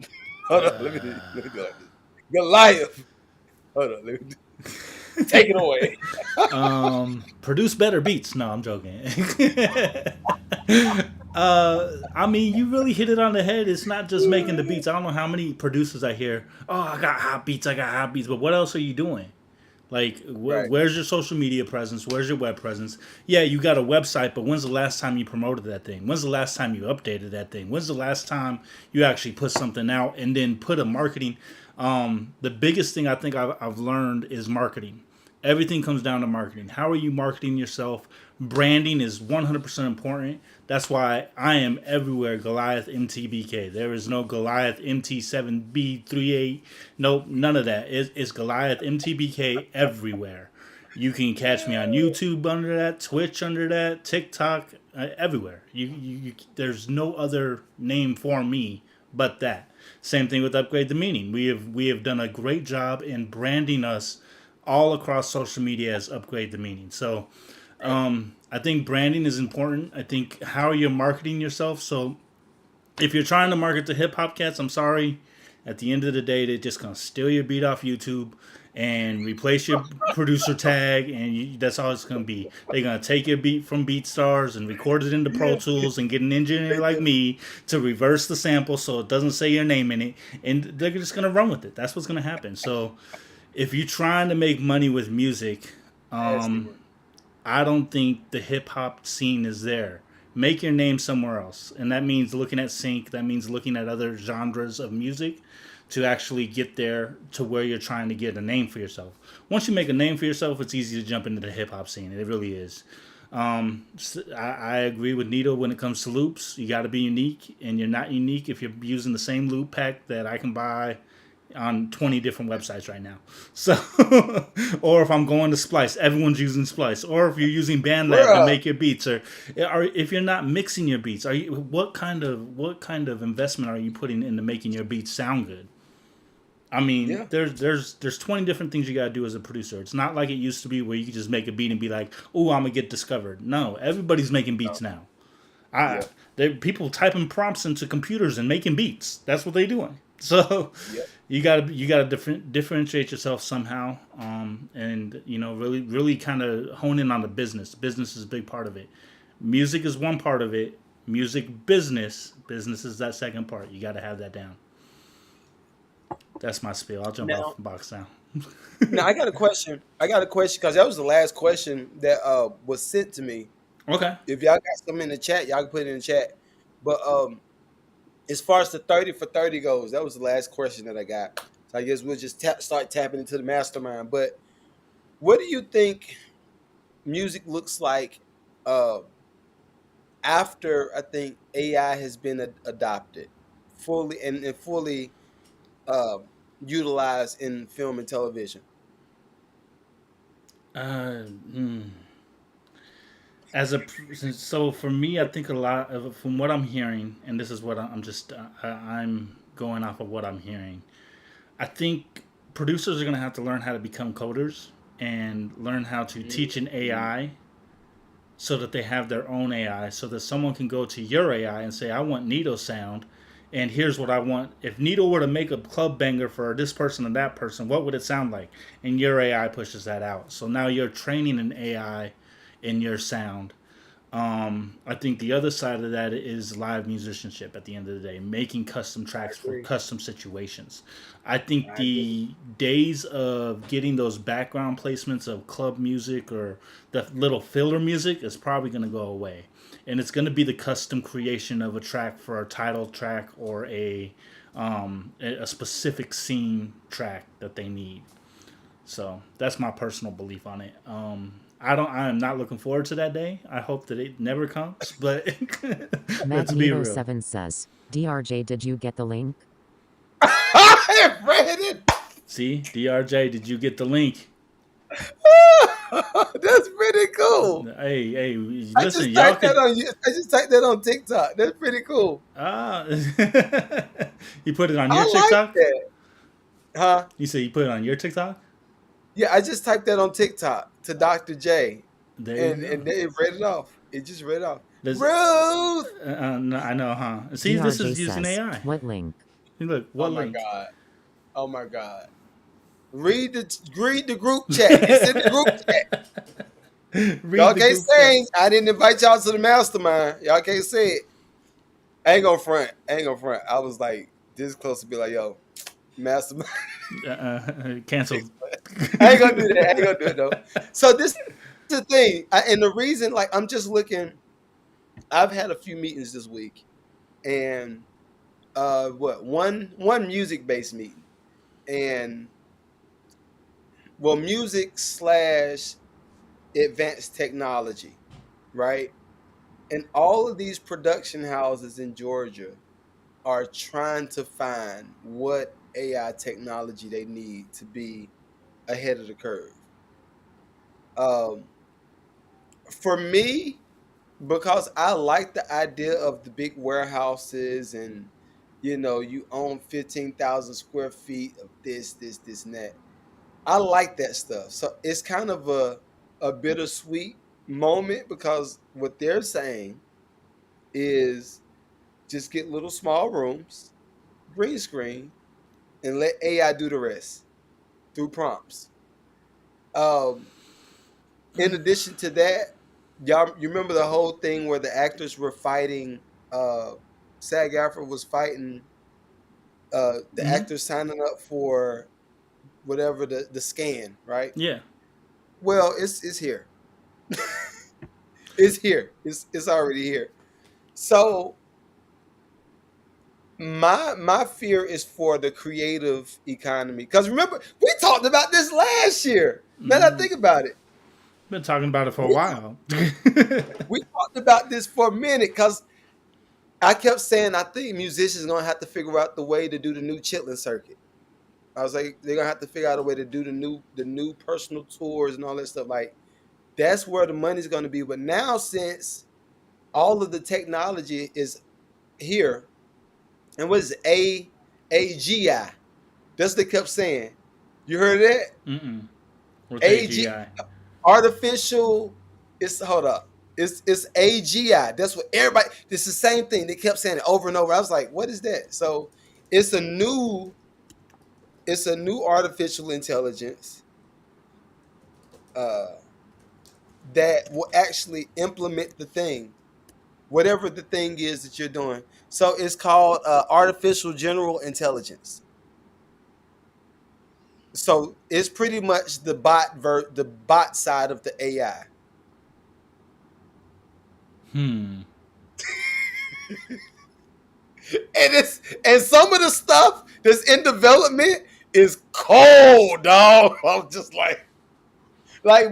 Hold on, let me do it like this. Goliath. Hold on, take it away. Produce better beats. No, I'm joking. I mean, you really hit it on the head. It's not just making the beats. I don't know how many producers I hear. Oh, I got hot beats. I got hot beats. But what else are you doing? Like, Right. where's your social media presence? Where's your web presence? Yeah, you got a website, but when's the last time you promoted that thing? When's the last time you updated that thing? When's the last time you actually put something out and then put a marketing? The biggest thing I think I've learned is marketing. Everything comes down to marketing. How are you marketing yourself? Branding is 100% important. That's why I am everywhere Goliath MTBK. There is no Goliath MT7B38. Nope, none of that. It's Goliath MTBK everywhere. You can catch me on YouTube under that, Twitch under that, TikTok, everywhere. There's no other name for me but that. Same thing with Upgrade the Meaning. We have done a great job in branding us all across social media as Upgrade the Meaning. So I think branding is important. I think how you're marketing yourself. So if you're trying to market to hip hop cats, I'm sorry. At the end of the day, they're just gonna steal your beat off YouTube and replace your producer tag, and that's all it's gonna be. They're gonna take your beat from BeatStars and record it into Pro Tools and get an engineer like me to reverse the sample so it doesn't say your name in it, and they're just gonna run with it. That's what's gonna happen. So if you're trying to make money with music, Nasty word. I don't think the hip hop scene is there. Make your name somewhere else. And that means looking at sync, that means looking at other genres of music to actually get there to where you're trying to get a name for yourself. Once you make a name for yourself, it's easy to jump into the hip hop scene. It really is. I agree with Nito when it comes to loops. You got to be unique, and you're not unique if you're using the same loop pack that I can buy on 20 different websites right now. So, or if I'm going to Splice, everyone's using Splice. Or if you're using BandLab to Bruh. make your beats, or if you're not mixing your beats, are you what kind of investment are you putting into making your beats sound good? I mean, Yeah. there's 20 different things you gotta do as a producer. It's not like it used to be where you could just make a beat and be like, "Oh, I'm gonna get discovered." No, everybody's making beats now. I Yep. people typing prompts into computers and making beats. That's what they're doing. So Yep. you gotta differentiate yourself somehow, and really kind of hone in on the business. Business is a big part of it. Music is one part of it. Music business is that second part. You got to have that down. That's my spiel. I'll jump off Now, the box now. now I got a question. I got a question because that was the last question that was sent to me. Okay. If y'all got some in the chat, y'all can put it in the chat. But as far as the 30 for 30 goes, that was the last question that I got. So I guess we'll just start tapping into the mastermind. But what do you think music looks like uh, after I think AI has been adopted fully and fully uh, utilized in film and television? Uh, mm, as a so for me, I think a lot of from what I'm hearing, and this is what I'm just I'm going off of what I'm hearing. I think producers are going to have to learn how to become coders and learn how to teach an Mhm. AI so that they have their own AI, so that someone can go to your AI and say, I want Nito sound, and here's what I want. If Nito were to make a club banger for this person and that person, what would it sound like? And your AI pushes that out. So now you're training an AI in your sound. I think the other side of that is live musicianship at the end of the day, making custom I tracks for agree. custom situations. I think I agree. the days of getting those background placements of club music or the little filler music is probably going to go away. And it's going to be the custom creation of a track for a title track or a specific scene track that they need. So that's my personal belief on it. I don't. I am not looking forward to that day. I hope that it never comes. But let's be real. Magneto7 says, DRJ, did you get the link? I read it. See, DRJ, did you get the link? That's pretty cool. Hey, hey, I listen, just y'all typed that could. on you. I just typed that on TikTok. That's pretty cool. Ah, you put it on I your like TikTok. that. Huh? You say you put it on your TikTok. Yeah, I just typed that on TikTok to Dr. J, There you and go. it read it off. It just read it off. There's, Ruth. no, I know, huh? See, this DRJ is using says, AI. what link? Look, Oh what my link? god. Oh my god. Read the group chat. It's in the group chat. Read Y'all the can't group chat. sing. I didn't invite y'all to the mastermind. Y'all can't say it. I ain't gonna front. I ain't gonna front. I was like this close to be like, yo, mastermind. Canceled. I ain't gonna do that. I ain't gonna do it though. So this is the thing, and the reason, like, I'm just looking. I've had a few meetings this week, and what one music based meeting, and well, music slash advanced technology, right? And all of these production houses in Georgia are trying to find what AI technology they need to be ahead of the curve. Um, for me, because I like the idea of the big warehouses and you own 15,000 square feet of this, and that. I like that stuff. So it's kind of a bittersweet moment because what they're saying is just get little small rooms, green screen, and let AI do the rest through prompts. Um, in addition to that, you remember the whole thing where the actors were fighting, SAG AFTRA was fighting the Hmm. actors signing up for whatever the scan, right? Yeah. Well, it's here. It's here. It's already here. So my fear is for the creative economy. Because remember, we talked about this last year. Now that I Hmm. think about it, Been talking about it for a we while. we talked about this for a minute because I kept saying I think musicians are gonna have to figure out the way to do the new Chitlin circuit. I was like, they're gonna have to figure out a way to do the new personal tours and all that stuff. Like that's where the money's gonna be. But now since all of the technology is here, and what is it? AGI? That's what they kept saying. You heard that? Mm-mm. What's AG AGI? artificial. It's hold up. It's AGI. That's what everybody. It's the same thing. They kept saying it over and over. I was like, what is that? So it's a new it's a new artificial intelligence uh, that will actually implement the thing, whatever the thing is that you're doing. So it's called artificial general intelligence. So it's pretty much the bot side of the AI. Hmm. And some of the stuff that's in development is cold, dog. I'm just like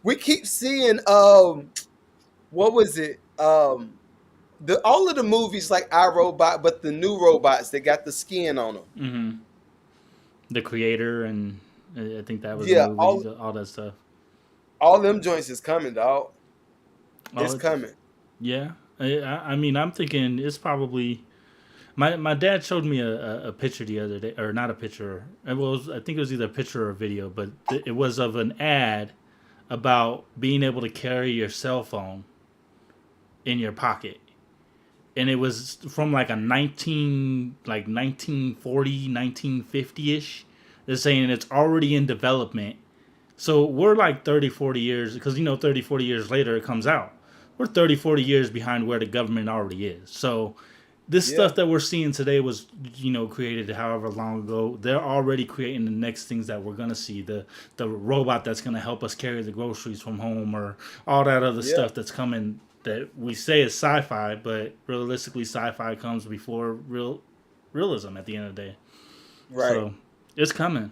we keep seeing what was it? The all of the movies like iRobot, but the new robots that got the skin on them. Mm-hmm. The creator and I think that was a Yeah, movie. All that stuff. All them joints is coming, dog. Oh, It's coming. yeah. I mean, I'm thinking it's probably my dad showed me a picture the other day, or not a picture. It was, I think it was either a picture or a video, but it was of an ad about being able to carry your cell phone in your pocket, and it was from like a 1940 1950ish. They're saying it's already in development. So we're like 30, 40 years, because 30, 40 years later it comes out. We're 30, 40 years behind where the government already is. So this Yeah, stuff that we're seeing today was, created however long ago. They're already creating the next things that we're gonna see. The robot that's gonna help us carry the groceries from home, or all that other yeah, stuff that's coming, that we say is sci-fi, but realistically sci-fi comes before realism at the end of the day. right. So it's coming.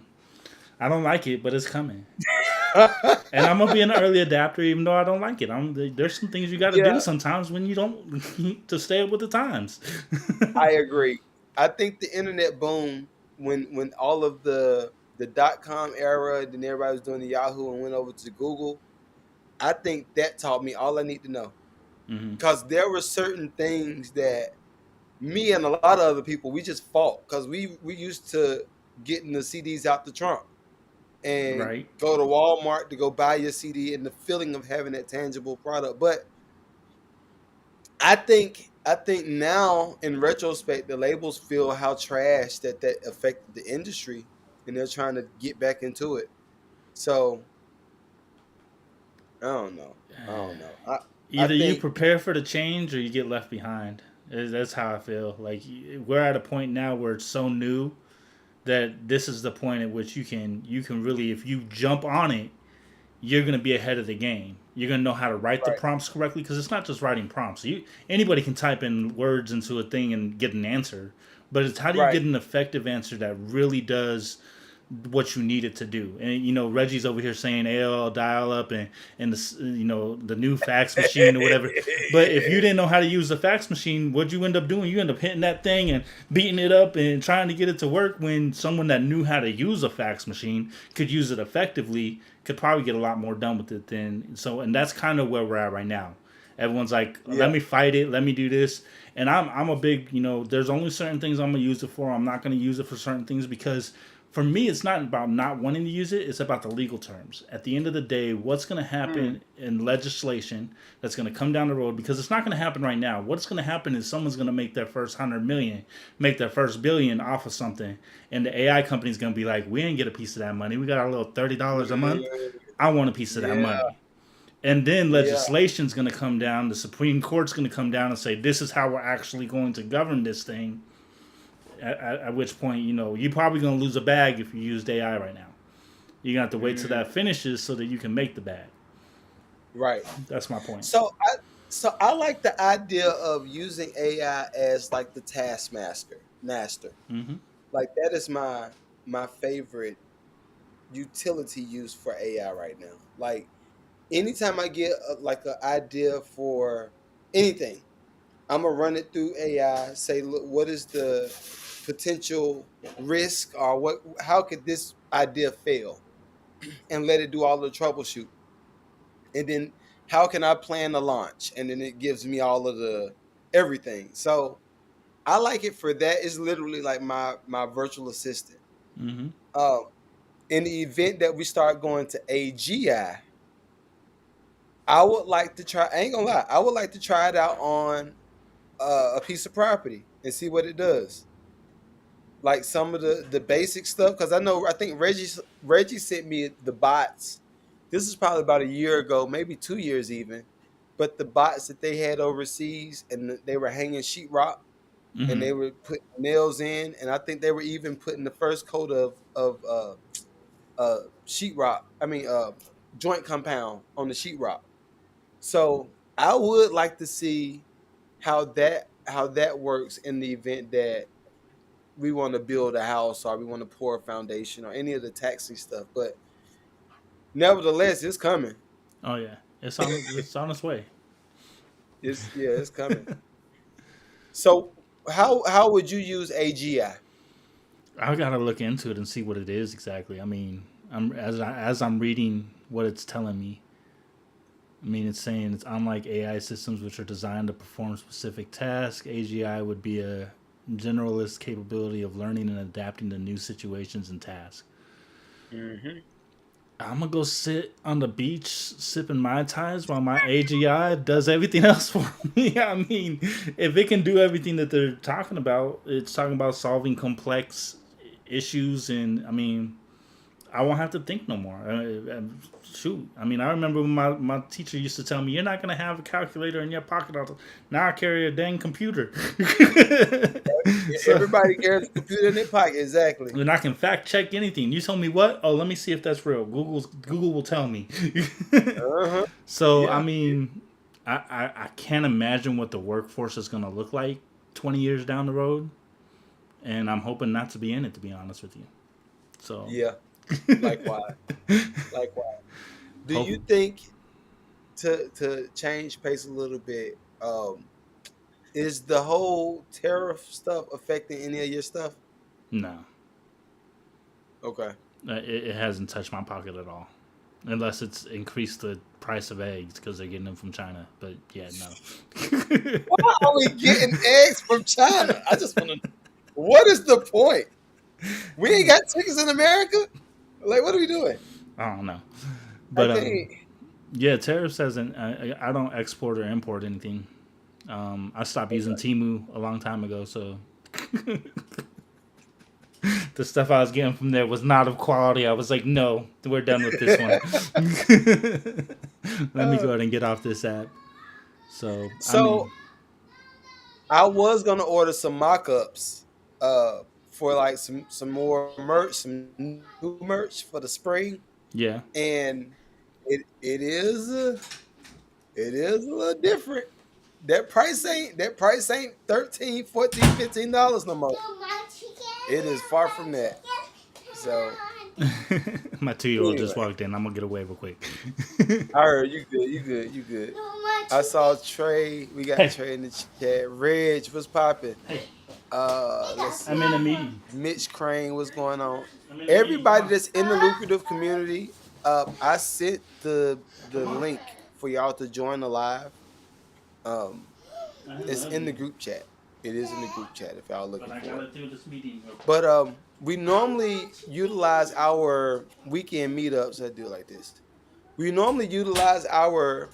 I don't like it, but it's coming. And I'm gonna be an early adapter, even though I don't like it. There's some things you got to do Yeah, sometimes when you don't to stay up with the times. I agree. I think the internet boom when all of the .com era, then everybody was doing the Yahoo and went over to Google. I think that taught me all I need to know, Hmm. because there were certain things that me and a lot of other people we just fought, because we used to getting the CDs out the trunk and Right. go to Walmart to go buy your CD, and the feeling of having that tangible product. But I think now in retrospect, the labels feel how trash that affected the industry, and they're trying to get back into it. So I don't know. I don't know. I Either you think prepare for the change or you get left behind. That's how I feel. Like, we're at a point now where it's so new that this is the point at which you can really, if you jump on it, you're going to be ahead of the game. You're going to know how to write the right, prompts correctly, because it's not just writing prompts. Anybody can type in words into a thing and get an answer, but it's how do you right. get an effective answer that really does what you need it to do. And Reggie's over here saying AOL dial up and the new fax machine or whatever. But if you didn't know how to use the fax machine, what'd you end up doing? You end up hitting that thing and beating it up and trying to get it to work, when someone that knew how to use a fax machine could use it effectively, could probably get a lot more done with it than so. And that's kind of where we're at right now. Everyone's like, Yeah. let me fight it, let me do this. And I'm a big, there's only certain things I'm gonna use it for. I'm not gonna use it for certain things, because for me, it's not about not wanting to use it. It's about the legal terms. At the end of the day, what's going to Mm, happen in legislation that's going to come down the road? Because it's not going to happen right now. What's going to happen is someone's going to make their first 100 million, make their first billion off of something, and the AI company's going to be like, "We ain't get a piece of that money. We got our little $30 a month. mm, I want a piece of that yeah, money." And then yeah, legislation's going to come down. The Supreme Court's going to come down and say, "This is how we're actually going to govern this thing." At which point, you're probably going to lose a bag if you use AI right now. You're going to have to wait till mm, that finishes so that you can make the bag. right. That's my point. So I like the idea of using AI as like the master. Hmm. Like that is my favorite utility use for AI right now. Like anytime I get like an idea for anything, I'm gonna run it through AI. Say, look, what is the potential risk, or what? How could this idea fail? And let it do all the troubleshoot. And then how can I plan the launch? And then it gives me all of the everything. So I like it for that. It's literally like my virtual assistant. Hmm. Um, in the event that we start going to AGI, I would like to try. I ain't gonna lie. I would like to try it out on a piece of property and see what it does. Like some of the basic stuff, because I think Reggie sent me the bots. This is probably about a year ago, maybe 2 years even. But the bots that they had overseas, and they were hanging sheetrock, and Hmm. they were putting nails in, and I think they were even putting the first coat of sheetrock. I mean, joint compound on the sheetrock. So I would like to see how that works in the event that we want to build a house, or we want to pour a foundation, or any of the taxing stuff. But nevertheless, it's coming. Oh yeah, it's on its way. It's coming. So how would you use AGI? I gotta look into it and see what it is exactly. I mean, I'm as I'm reading what it's telling me. I mean, it's saying it's unlike AI systems which are designed to perform specific tasks. AGI would be a generalist capability of learning and adapting to new situations and tasks. Mm-hmm. I'm gonna go sit on the beach sipping mai tais while my AGI does everything else for me. I mean, if it can do everything that they're talking about, it's talking about solving complex issues, and I mean, I won't have to think no more. Shoot, I mean, I remember when my teacher used to tell me, "You're not gonna have a calculator in your pocket." Now I carry a dang computer, so Everybody carries a computer in their pocket. Exactly. and I can fact check anything. You tell me what? Oh, let me see if that's real. Google will tell me. Uh-huh. So I Yeah. mean, I can't imagine what the workforce is gonna look like 20 years down the road, and I'm hoping not to be in it, to be honest with you. So Yeah. Likewise. Likewise. Do hope you think to change pace a little bit, is the whole tariff stuff affecting any of your stuff? no. Okay. It hasn't touched my pocket at all, unless it's increased the price of eggs because they're getting them from China. But yeah, no. Why are we getting eggs from China? I just want to. What is the point? We ain't got chickens in America. Like, what are we doing? I don't know, I but think. yeah, tariffs hasn't. I don't export or import anything. I stopped using Okay. Timu a long time ago, so the stuff I was getting from there was not of quality. I was like, no, we're done with this one. Let me go ahead and get off this app. So I So mean, I was gonna order some mock-ups, for like some more merch, some new merch for the spring, yeah. and it is a little different. That price ain't 13, 14, $15 no more. It is far from that. So My 2-year-old just anyway, walked in. I'm gonna get away real quick. I heard you good, you good, you good. I saw Trey. We got Hey, Trey in the chat. Reg, what's popping? hey, Let's I'm see. in a meeting. Mitch Crane, what's going on? I'm in a meeting. Come Everybody on. that's in the lucrative community, I sent the Come on. link for y'all to join the live. Um, I it's love in the you, group chat. It is in the group chat if y'all but looking I for gotta it. do this meeting real quick. But we normally utilize our weekend meetups. I do it like this. We normally utilize our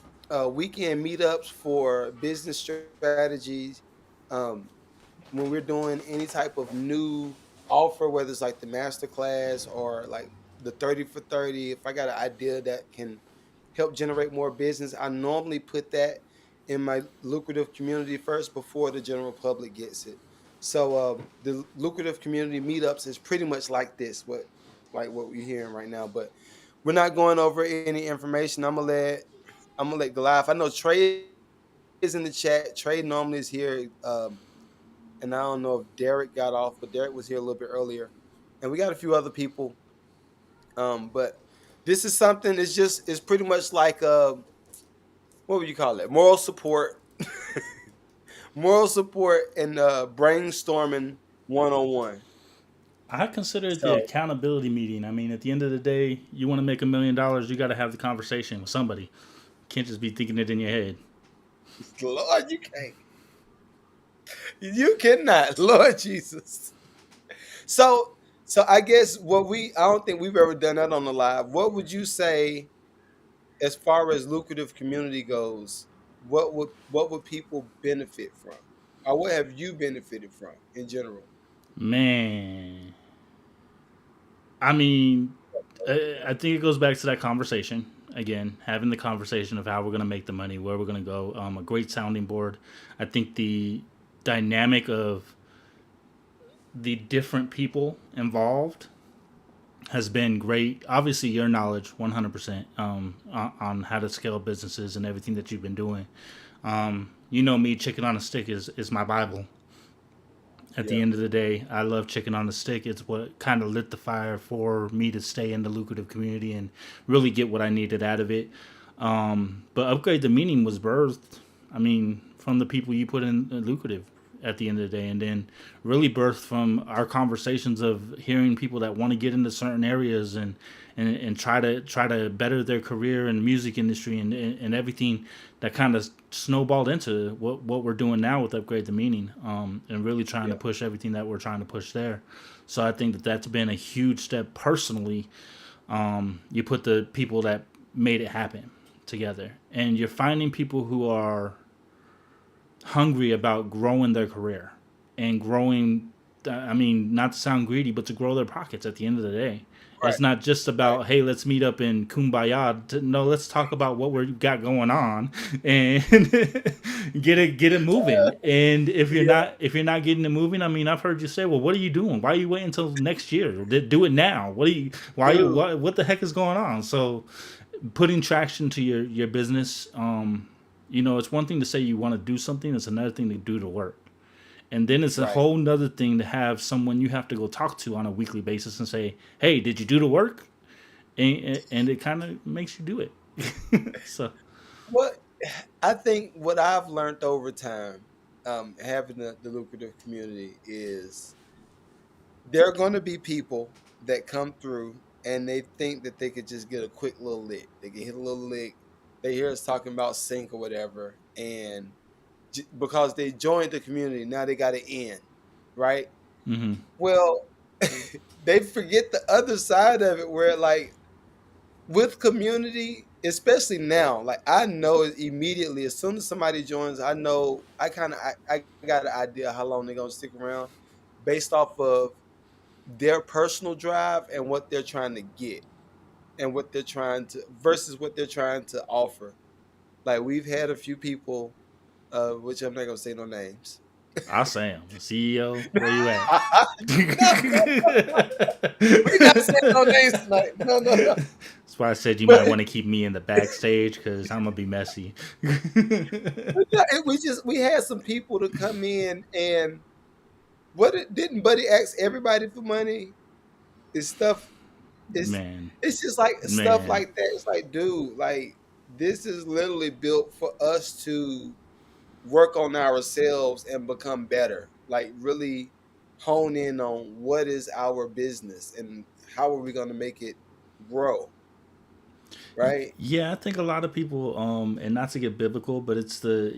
weekend meetups for business strategies. Um, when we're doing any type of new offer, whether it's like the master class or like the 30 for 30, if I got an idea that can help generate more business, I normally put that in my lucrative community first before the general public gets it. So the lucrative community meetups is pretty much like this, what we're hearing right now. But we're not going over any information. I'm gonna let Goliath. I know Trey is in the chat. Trey normally is here. And I don't know if Derek got off, but Derek was here a little bit earlier, and we got a few other people. But this is something. It's pretty much like what would you call it? Moral support, moral support, and brainstorming 101. I consider it the So accountability meeting. I mean, at the end of the day, you want to make $1 million, you got to have the conversation with somebody. You can't just be thinking it in your head. Lord, you cannot, Lord Jesus. So so I guess I don't think we've ever done that on the live. What would you say as far as lucrative community goes? What would people benefit from, or what have you benefited from in general? Man, I mean, I think it goes back to that conversation again, having the conversation of how we're going to make the money, where we're going to go. A great sounding board. I think the dynamic of the different people involved has been great. Obviously, your knowledge, 100%, on how to scale businesses and everything that you've been doing. You know me, chicken on a stick is my Bible. At the Yeah. end of the day, I love chicken on the stick. It's what kind of lit the fire for me to stay in the lucrative community and really get what I needed out of it. But Upgrade the Meaning was birthed, I mean, from the people you put in lucrative. at the end of the day, and then really birthed from our conversations of hearing people that want to get into certain areas and try to better their career in the music industry and everything that kind of snowballed into what we're doing now with Upgrade the Meaning, and really trying to Yeah. push everything that we're trying to push there. So I think that that's been a huge step personally. You put the people that made it happen together, and you're finding people who are hungry about growing their career and growing. I mean, not to sound greedy, but to grow their pockets at the end of the day. Right. It's not just Right. about, hey, let's meet up in Kumbaya. No, let's talk about what we got going on and get it moving. And Yeah. if you're not getting it moving, I mean, I've heard you say, well, what are you doing? Why are you waiting until next year? Do it now. What are you? Why? Dude. What the heck is going on? So putting traction to your business, it's one thing to say you want to do something, it's another thing to do the work, and then it's a Right. whole nother thing to have someone you have to go talk to on a weekly basis and say, hey, did you do the work? And it kind of makes you do it. So What I think what I've learned over time, having the lucrative community is there are going to be people that come through and they think that they could just get a quick little lick. They can hit a little lick. They hear us talking about sync or whatever, and because they joined the community, now they got to end, right? hmm Well, they forget the other side of it, where like with community, especially now, like I know immediately as soon as somebody joins, I know I got an idea how long they're gonna stick around based off of their personal drive and what they're trying to get and what they're trying to versus what they're trying to offer. Like we've had a few people, which I'm not gonna say no names. I'll say him, CEO, where you at? No, we're not saying no names tonight. No, no, no. That's why I said you might But want to keep me in the backstage because I'm gonna be messy. yeah, we had some people to come in, and what it didn't Buddy ask everybody for money? Is stuff it's Man, it's just like stuff man. like that. It's like, dude, like this is literally built for us to work on ourselves and become better. Like really hone in on what is our business and how are we going to make it grow, right? Yeah, I think a lot of people, and not to get biblical, but it's the,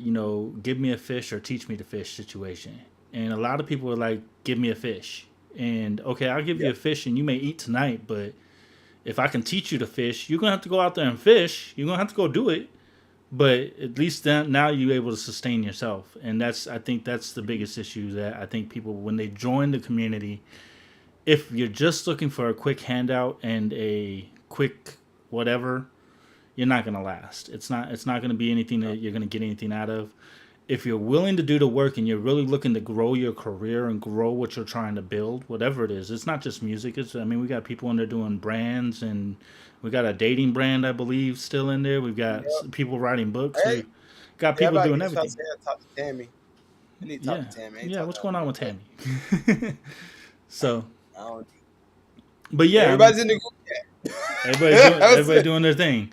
give me a fish or teach me to fish situation. And a lot of people are like, give me a fish. And okay, I'll give Yeah, you a fish and you may eat tonight, but if I can teach you to fish, you're going to have to go out there and fish. You're going to have to go do it. But at least then, now you're able to sustain yourself. And I think that's the biggest issue that I think people, when they join the community, if you're just looking for a quick handout and a quick whatever, you're not going to last. It's not going to be anything that you're going to get anything out of. If you're willing to do the work and you're really looking to grow your career and grow what you're trying to build, whatever it is, it's not just music. I mean, we got people in there doing brands, and we got a dating brand, I believe, still in there. We've got yeah. people writing books. Hey, We got yeah, people but I doing guess I everything. say I talk to Tammy. I need to talk Yeah, to Tammy. I ain't yeah. talked What's to her going in a on minute, with but Tammy? So, I don't. but yeah, I mean, Everybody's in the group everybody doing chat. I was everybody doing their thing.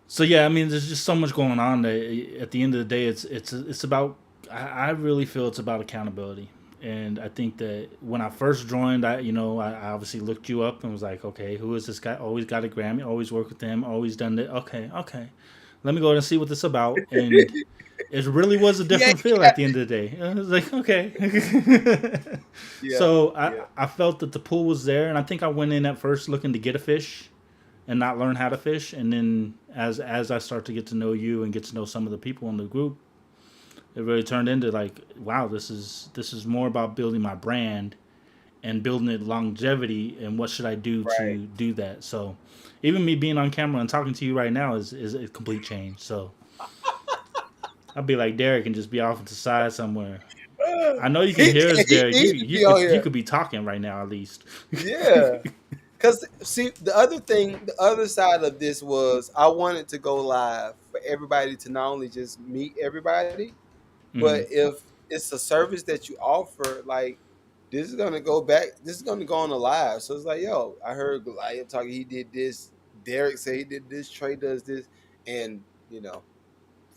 So yeah, I mean, there's just so much going on that at the end of the day, it's about. I really feel it's about accountability, and I think that when I first joined, I obviously looked you up and was like, okay, who is this guy? Always got a Grammy, always worked with them, always done it. Okay, okay, let me go and see what this is about, and it really was a yeah, different feel yeah, at the end of the day. I was like, okay. yeah, So yeah. I felt that the pool was there, and I think I went in at first looking to get a fish and not learn how to fish. And then as I start to get to know you and get to know some of the people in the group, it really turned into like, wow, this is more about building my brand and building it longevity. And what should I do Right. to do that? So even me being on camera and talking to you right now is a complete change. So I'll be like Derek and just be off to the side somewhere. I know you can hear us, Derek. He You should you be on could you here. could be talking right now at least. Yeah. Because see, the other side of this was I wanted to go live for everybody to not only just meet everybody, but hmm if it's a service that you offer, like this is gonna go back, this is gonna go on the live. So it's like, yo, I heard Goliath talking, he did this, Derek say he did this, Trey does this, and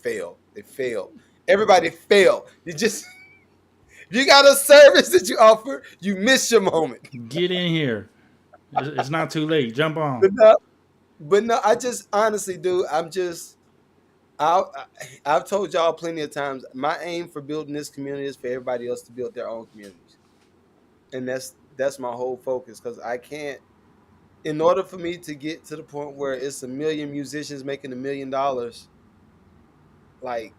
fail. They fail. Everybody fail. You just You got a service that you offer, you miss your moment. Get in here. It's not too late. Jump on. But no, but no, I just honestly, dude, I, I've told y'all plenty of times. My aim for building this community is for everybody else to build their own communities, and that's my whole focus. Because I can't, in order for me to get to the point where it's a million musicians making $1 million, like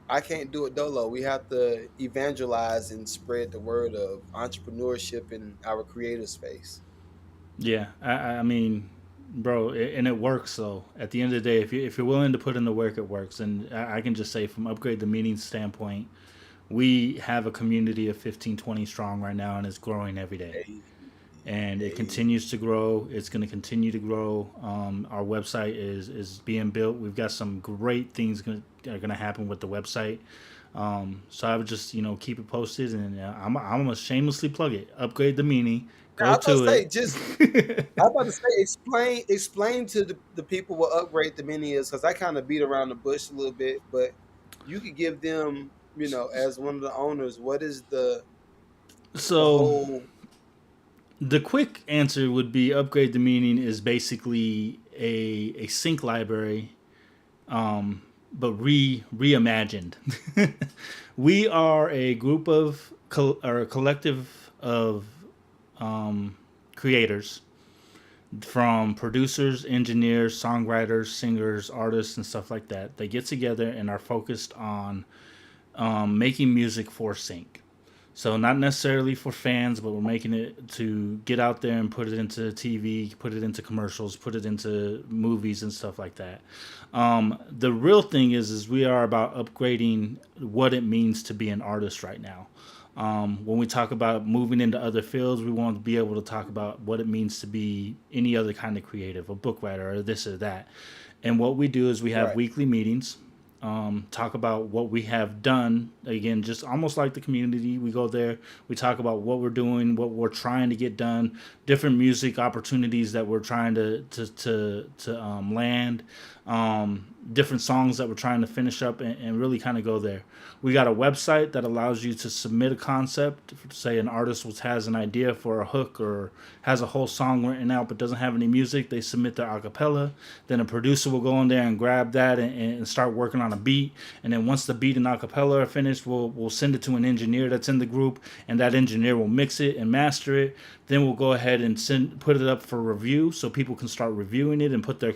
I can't do it dolo. We have to evangelize and spread the word of entrepreneurship in our creative space. Yeah, I mean, bro, and it works. So at the end of the day, if you're willing to put in the work, it works. And I can just say, from upgrade the meaning standpoint, we have a community of 15, 20 strong right now, and it's growing every day. Hey, And it hey. continues to grow. It's going to continue to grow. Our website is being built. We've got some great things that are going to happen with the website. So I would just keep it posted, and I'm gonna shamelessly plug it. Upgrade the meaning. Now, Go to I it. was about to say, explain to the people what upgrade the mini is, because I kind of beat around the bush a little bit, but you could give them, as one of the owners, what is the So whole the quick answer would be upgrade the meaning is basically a sync library, but reimagined. We are a group of or a collective of creators, from producers, engineers, songwriters, singers, artists, and stuff like that. They get together and are focused on making music for sync. So not necessarily for fans, but we're making it to get out there and put it into TV, put it into commercials, put it into movies and stuff like that. The real thing is we are about upgrading what it means to be an artist right now. When we talk about moving into other fields, we want to be able to talk about what it means to be any other kind of creative, a book writer, or this or that. And what we do is we have right, weekly meetings, talk about what we have done. Again, just almost like the community, we go there, we talk about what we're doing, what we're trying to get done, different music opportunities that we're trying to land, different songs that we're trying to finish up, and really kind of go there. We got a website that allows you to submit a concept. Say an artist has an idea for a hook or has a whole song written out but doesn't have any music, they submit their acapella. Then a producer will go in there and grab that and start working on a beat. And then once the beat and acapella are finished, we'll send it to an engineer that's in the group, and that engineer will mix it and master it. Then we'll go ahead and put it up for review so people can start reviewing it and put their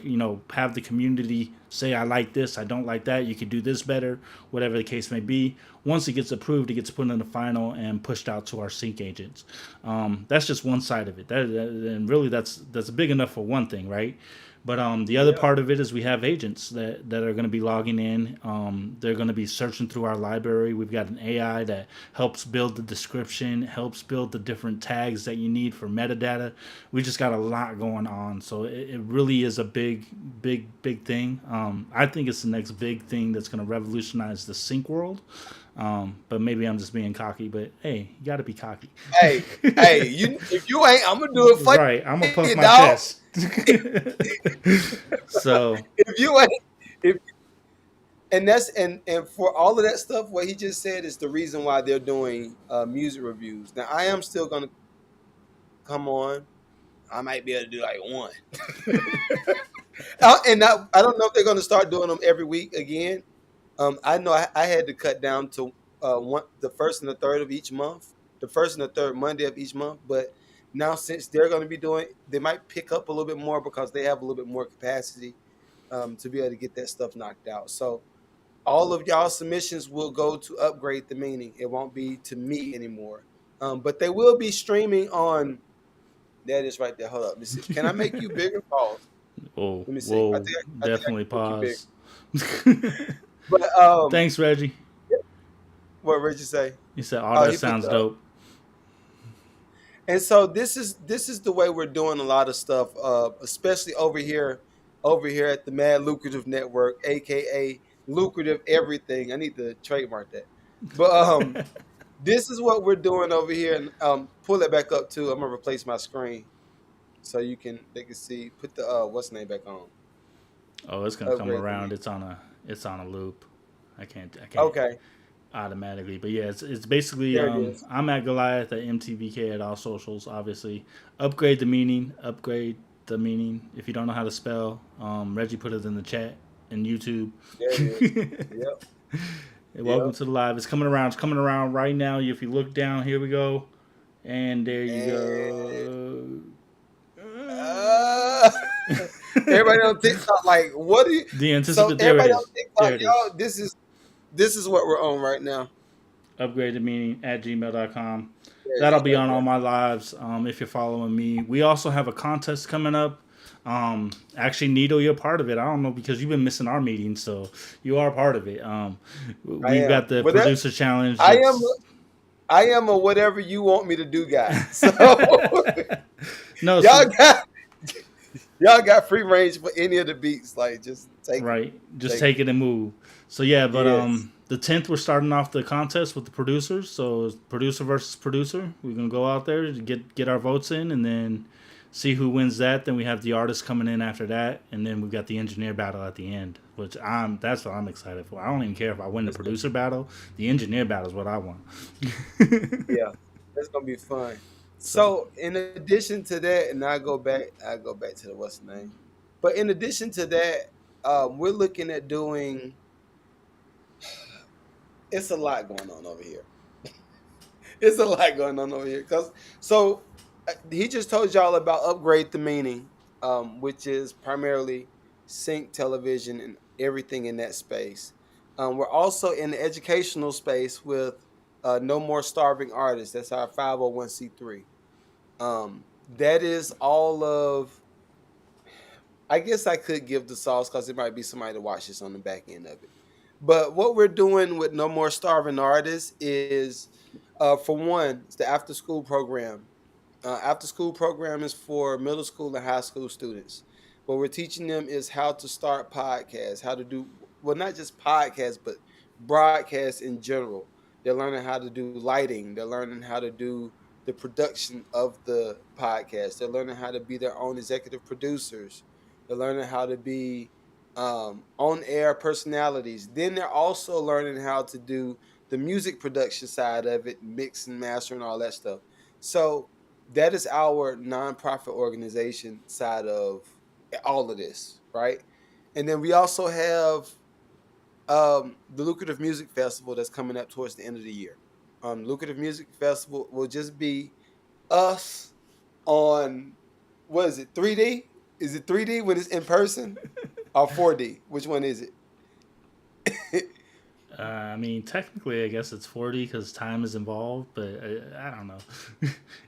have the community say, I like this, I don't like that, you could do this better, whatever the case may be. Once it gets approved, it gets put in the final and pushed out to our sync agents. That's just one side of it. And really, that's big enough for one thing, right? But the other yeah, part of it is we have agents that are going to be logging in. They're going to be searching through our library. We've got an AI that helps build the description, helps build the different tags that you need for metadata. We just got a lot going on. So it really is a big, big, big thing. I think it's the next big thing that's going to revolutionize the sync world. But maybe I'm just being cocky. But hey, you got to be cocky. hey, hey, if you ain't, I'm gonna do it for Right. I'm going to puff you, my dog. chest. So If you ain't, if and that's and for all of that stuff, what he just said is the reason why they're doing music reviews. Now, I am still gonna come on. I might be able to do like one. I don't know if they're going to start doing them every week again. I know I had to cut down to the first and the third of each month, the first and the third Monday of each month. But now, since they're going to be doing, they might pick up a little bit more because they have a little bit more capacity to be able to get that stuff knocked out. So all of y'all submissions will go to upgrade the meaning. It won't be to me anymore. But they will be streaming on. That is right there. Hold up. Let me see. Can I make you bigger? Pause. Oh, Let me see. whoa, I think I definitely can make you big. pause. But Thanks, Reggie. what Reggie say? You said, "Oh, Oh, that he put sounds the. dope." And so this is the way we're doing a lot of stuff, especially over here at the Mad Lucrative Network, aka Lucrative Everything. I need to trademark that. But this is what we're doing over here, and pull it back up too. I'm gonna replace my screen so they can see. Put the what's the name back on. Oh, it's gonna come Upgrade the around. meeting. It's on a loop. I can't. Okay. automatically. But yeah, it's basically There it is. I'm at Goliath at MTVK at all socials. Obviously, upgrade the meaning. Upgrade the meaning. If you don't know how to spell, Reggie put it in the chat and YouTube. There it is. Yep. Welcome Yep. to the live. It's coming around. It's coming around right now. If you look down, here we go, and there you And go. uh, everybody on TikTok, like, what do you? The So anticipate. There it everybody on is. TikTok, There it is. y'all, this is what we're on right now. Upgrade the meaning at gmail.com. There it That'll is, be right on all there. my lives if you're following me. We also have a contest coming up. Actually, Nito, you're part of it. I don't know because you've been missing our meetings, so you are part of it. I We've got am. the But that, producer challenge. I am. That's I am a whatever you want me to do guy. So no, y'all so got y'all got free range for any of the beats. Like, just take them. right, just Take them. take it and move. So yeah, but Yes. the 10th we're starting off the contest with the producers. So it's producer versus producer. We're gonna go out there to get our votes in, and then see who wins that. Then we have the artist coming in after that, and then we've got the engineer battle at the end, which that's what I'm excited for. I don't even care if I win the That's gonna, producer battle. The engineer battle is what I want. yeah, that's gonna be fun. So So in addition to that, and I go back to the what's the name. But in addition to that, we're looking at doing. It's a lot going on over here. It's a lot going on over here. Cause so he just told y'all about upgrade the meaning, which is primarily sync television and everything in that space. We're also in the educational space with No More Starving Artists. That's our 501c3. That is all of. I guess I could give the sauce because it might be somebody to watch this on the back end of it. But what we're doing with No More Starving Artists is, for one, it's the after school program. After school program is for middle school and high school students. What we're teaching them is how to start podcasts, how to do, well, not just podcasts, but broadcasts in general. They're learning how to do lighting. They're learning how to do the production of the podcast. They're learning how to be their own executive producers. They're learning how to be on air personalities. Then they're also learning how to do the music production side of it, mix and master and all that stuff. So that is our nonprofit organization side of all of this, right? And then we also have the Lucrative Music Festival that's coming up towards the end of the year. Lucrative Music Festival will just be us on, what is it, 3D? Is it 3D when it's in person or 4D? Which one is it? I mean, technically, I guess it's 40 because time is involved, but I don't know.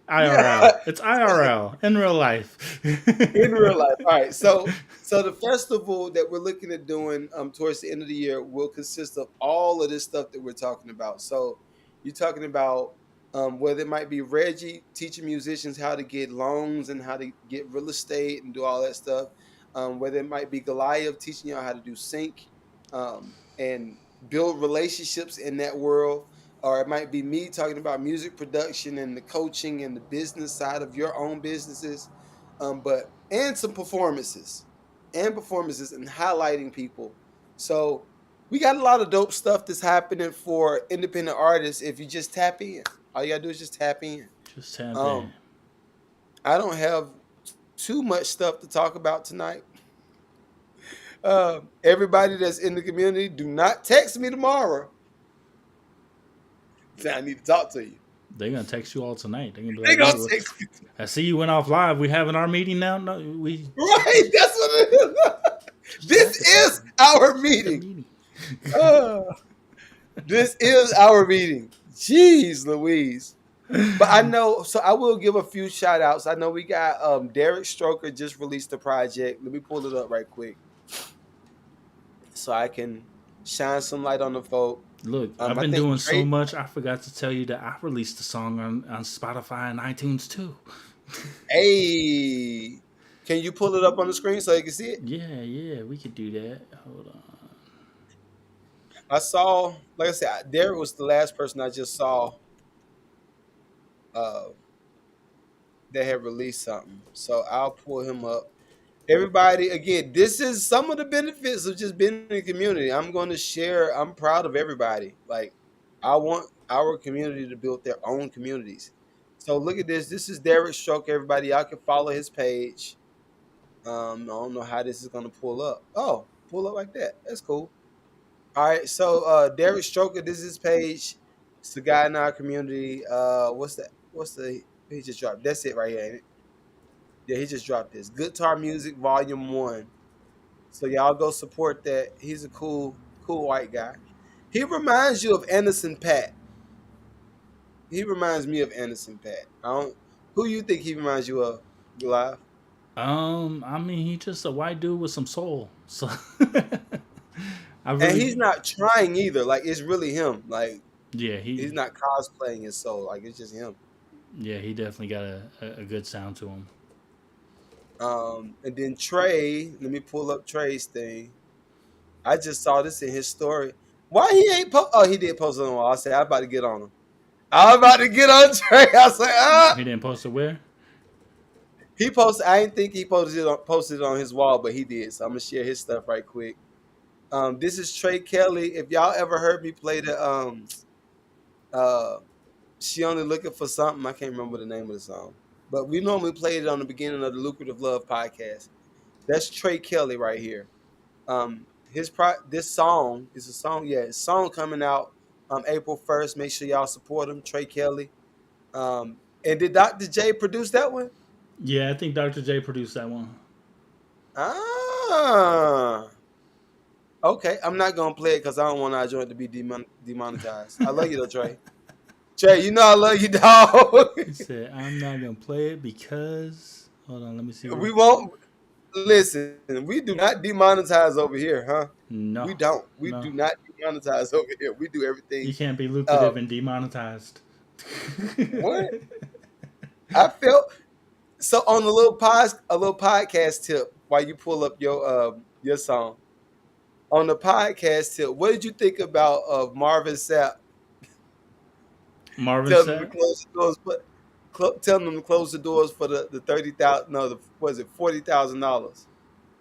IRL. Yeah. It's IRL in real life. In real life. All right. So the festival that we're looking at doing towards the end of the year will consist of all of this stuff that we're talking about. So you're talking about whether it might be Reggie teaching musicians how to get loans and how to get real estate and do all that stuff. Whether it might be Goliath teaching y'all how to do sync and build relationships in that world, or it might be me talking about music production and the coaching and the business side of your own businesses, but and some performances and highlighting people. So we got a lot of dope stuff that's happening for independent artists. If you just tap in, all you gotta do is just tap in. Just tap in. Um, I don't have too much stuff to talk about tonight. Everybody that's in the community, do not text me tomorrow. Say I need to talk to you. They're gonna text you all tonight. They're gonna be They like, gonna "Yo, text me, I see you went off live. We having our meeting now. No, we right? That's what it is. This is our the meeting. meeting." Uh, this is our meeting. Jeez Louise. But I know, so I will give a few shout outs. I know we got Derek Stroker just released a project. Let me pull it up right quick so I can shine some light on the folk. Look, I've I been think doing so Drake, much. I forgot to tell you that I released a song on Spotify and iTunes too. hey, can you pull it up on the screen so you can see it? Yeah, we could do that. Hold on. I saw, like I said, Derek was the last person I just saw uh, that had released something. So I'll pull him up. Everybody, again, this is some of the benefits of just being in the community. I'm going to share. I'm proud of everybody. Like, I want our community to build their own communities. So look at this. This is Derek Stroke, everybody. Y'all can follow his page. I don't know how this is gonna pull up. Oh, pull up like that. That's cool. All right. So Derek Stroker, this is his page. It's the guy in our community. What's that? What's the he just dropped? That's it right here, ain't it? Yeah, he just dropped this. Guitar Music Volume 1. So y'all go support that. He's a cool white guy. He reminds you of Anderson Pat. He reminds me of Anderson Pat. I don't who you think he reminds you of, Live? I mean, he's just a white dude with some soul. So I And really, he's not trying either. Like it's really him. Like yeah, he's he, not cosplaying his soul. Like it's just him. yeah, he definitely got a good sound to him. And then Trey, let me pull up Trey's thing. I just saw this in his story. Why he ain't post? Oh, he did post it on the wall. I said I'm about to get on him. I'm about to get on Trey. I was like, He didn't post it where? He posted. I didn't think he posted it on his wall, but he did. So I'm gonna share his stuff right quick. This is Trey Kelly. If y'all ever heard me play the uh she only looking for something, I can't remember the name of the song, but we normally play it on the beginning of the Lucrative Love podcast. That's Trey Kelly right here. This song is a song. Yeah, it's a song coming out April 1st. Make sure y'all support him, Trey Kelly. And did Dr. J produce that one? Yeah, I think Dr. J produced that one. Ah, okay. I'm not gonna play it because I don't want our joint to be demonetized. I love you though, Trey. Trey, you know I love you, dog. He said, "I'm not gonna play it because." Hold on, let me see We where. won't listen. We do not demonetize over here, huh? No, We don't. We no, do not demonetize over here. We do you everything. can't be Uh, lucrative and demonetized. what I felt so on a little podcast tip while you pull up your song on the podcast tip. What did you think about Marvin Sapp Marvin telling them to said, close the doors, but telling them to close the doors for the 30,000? No, was it $40,000?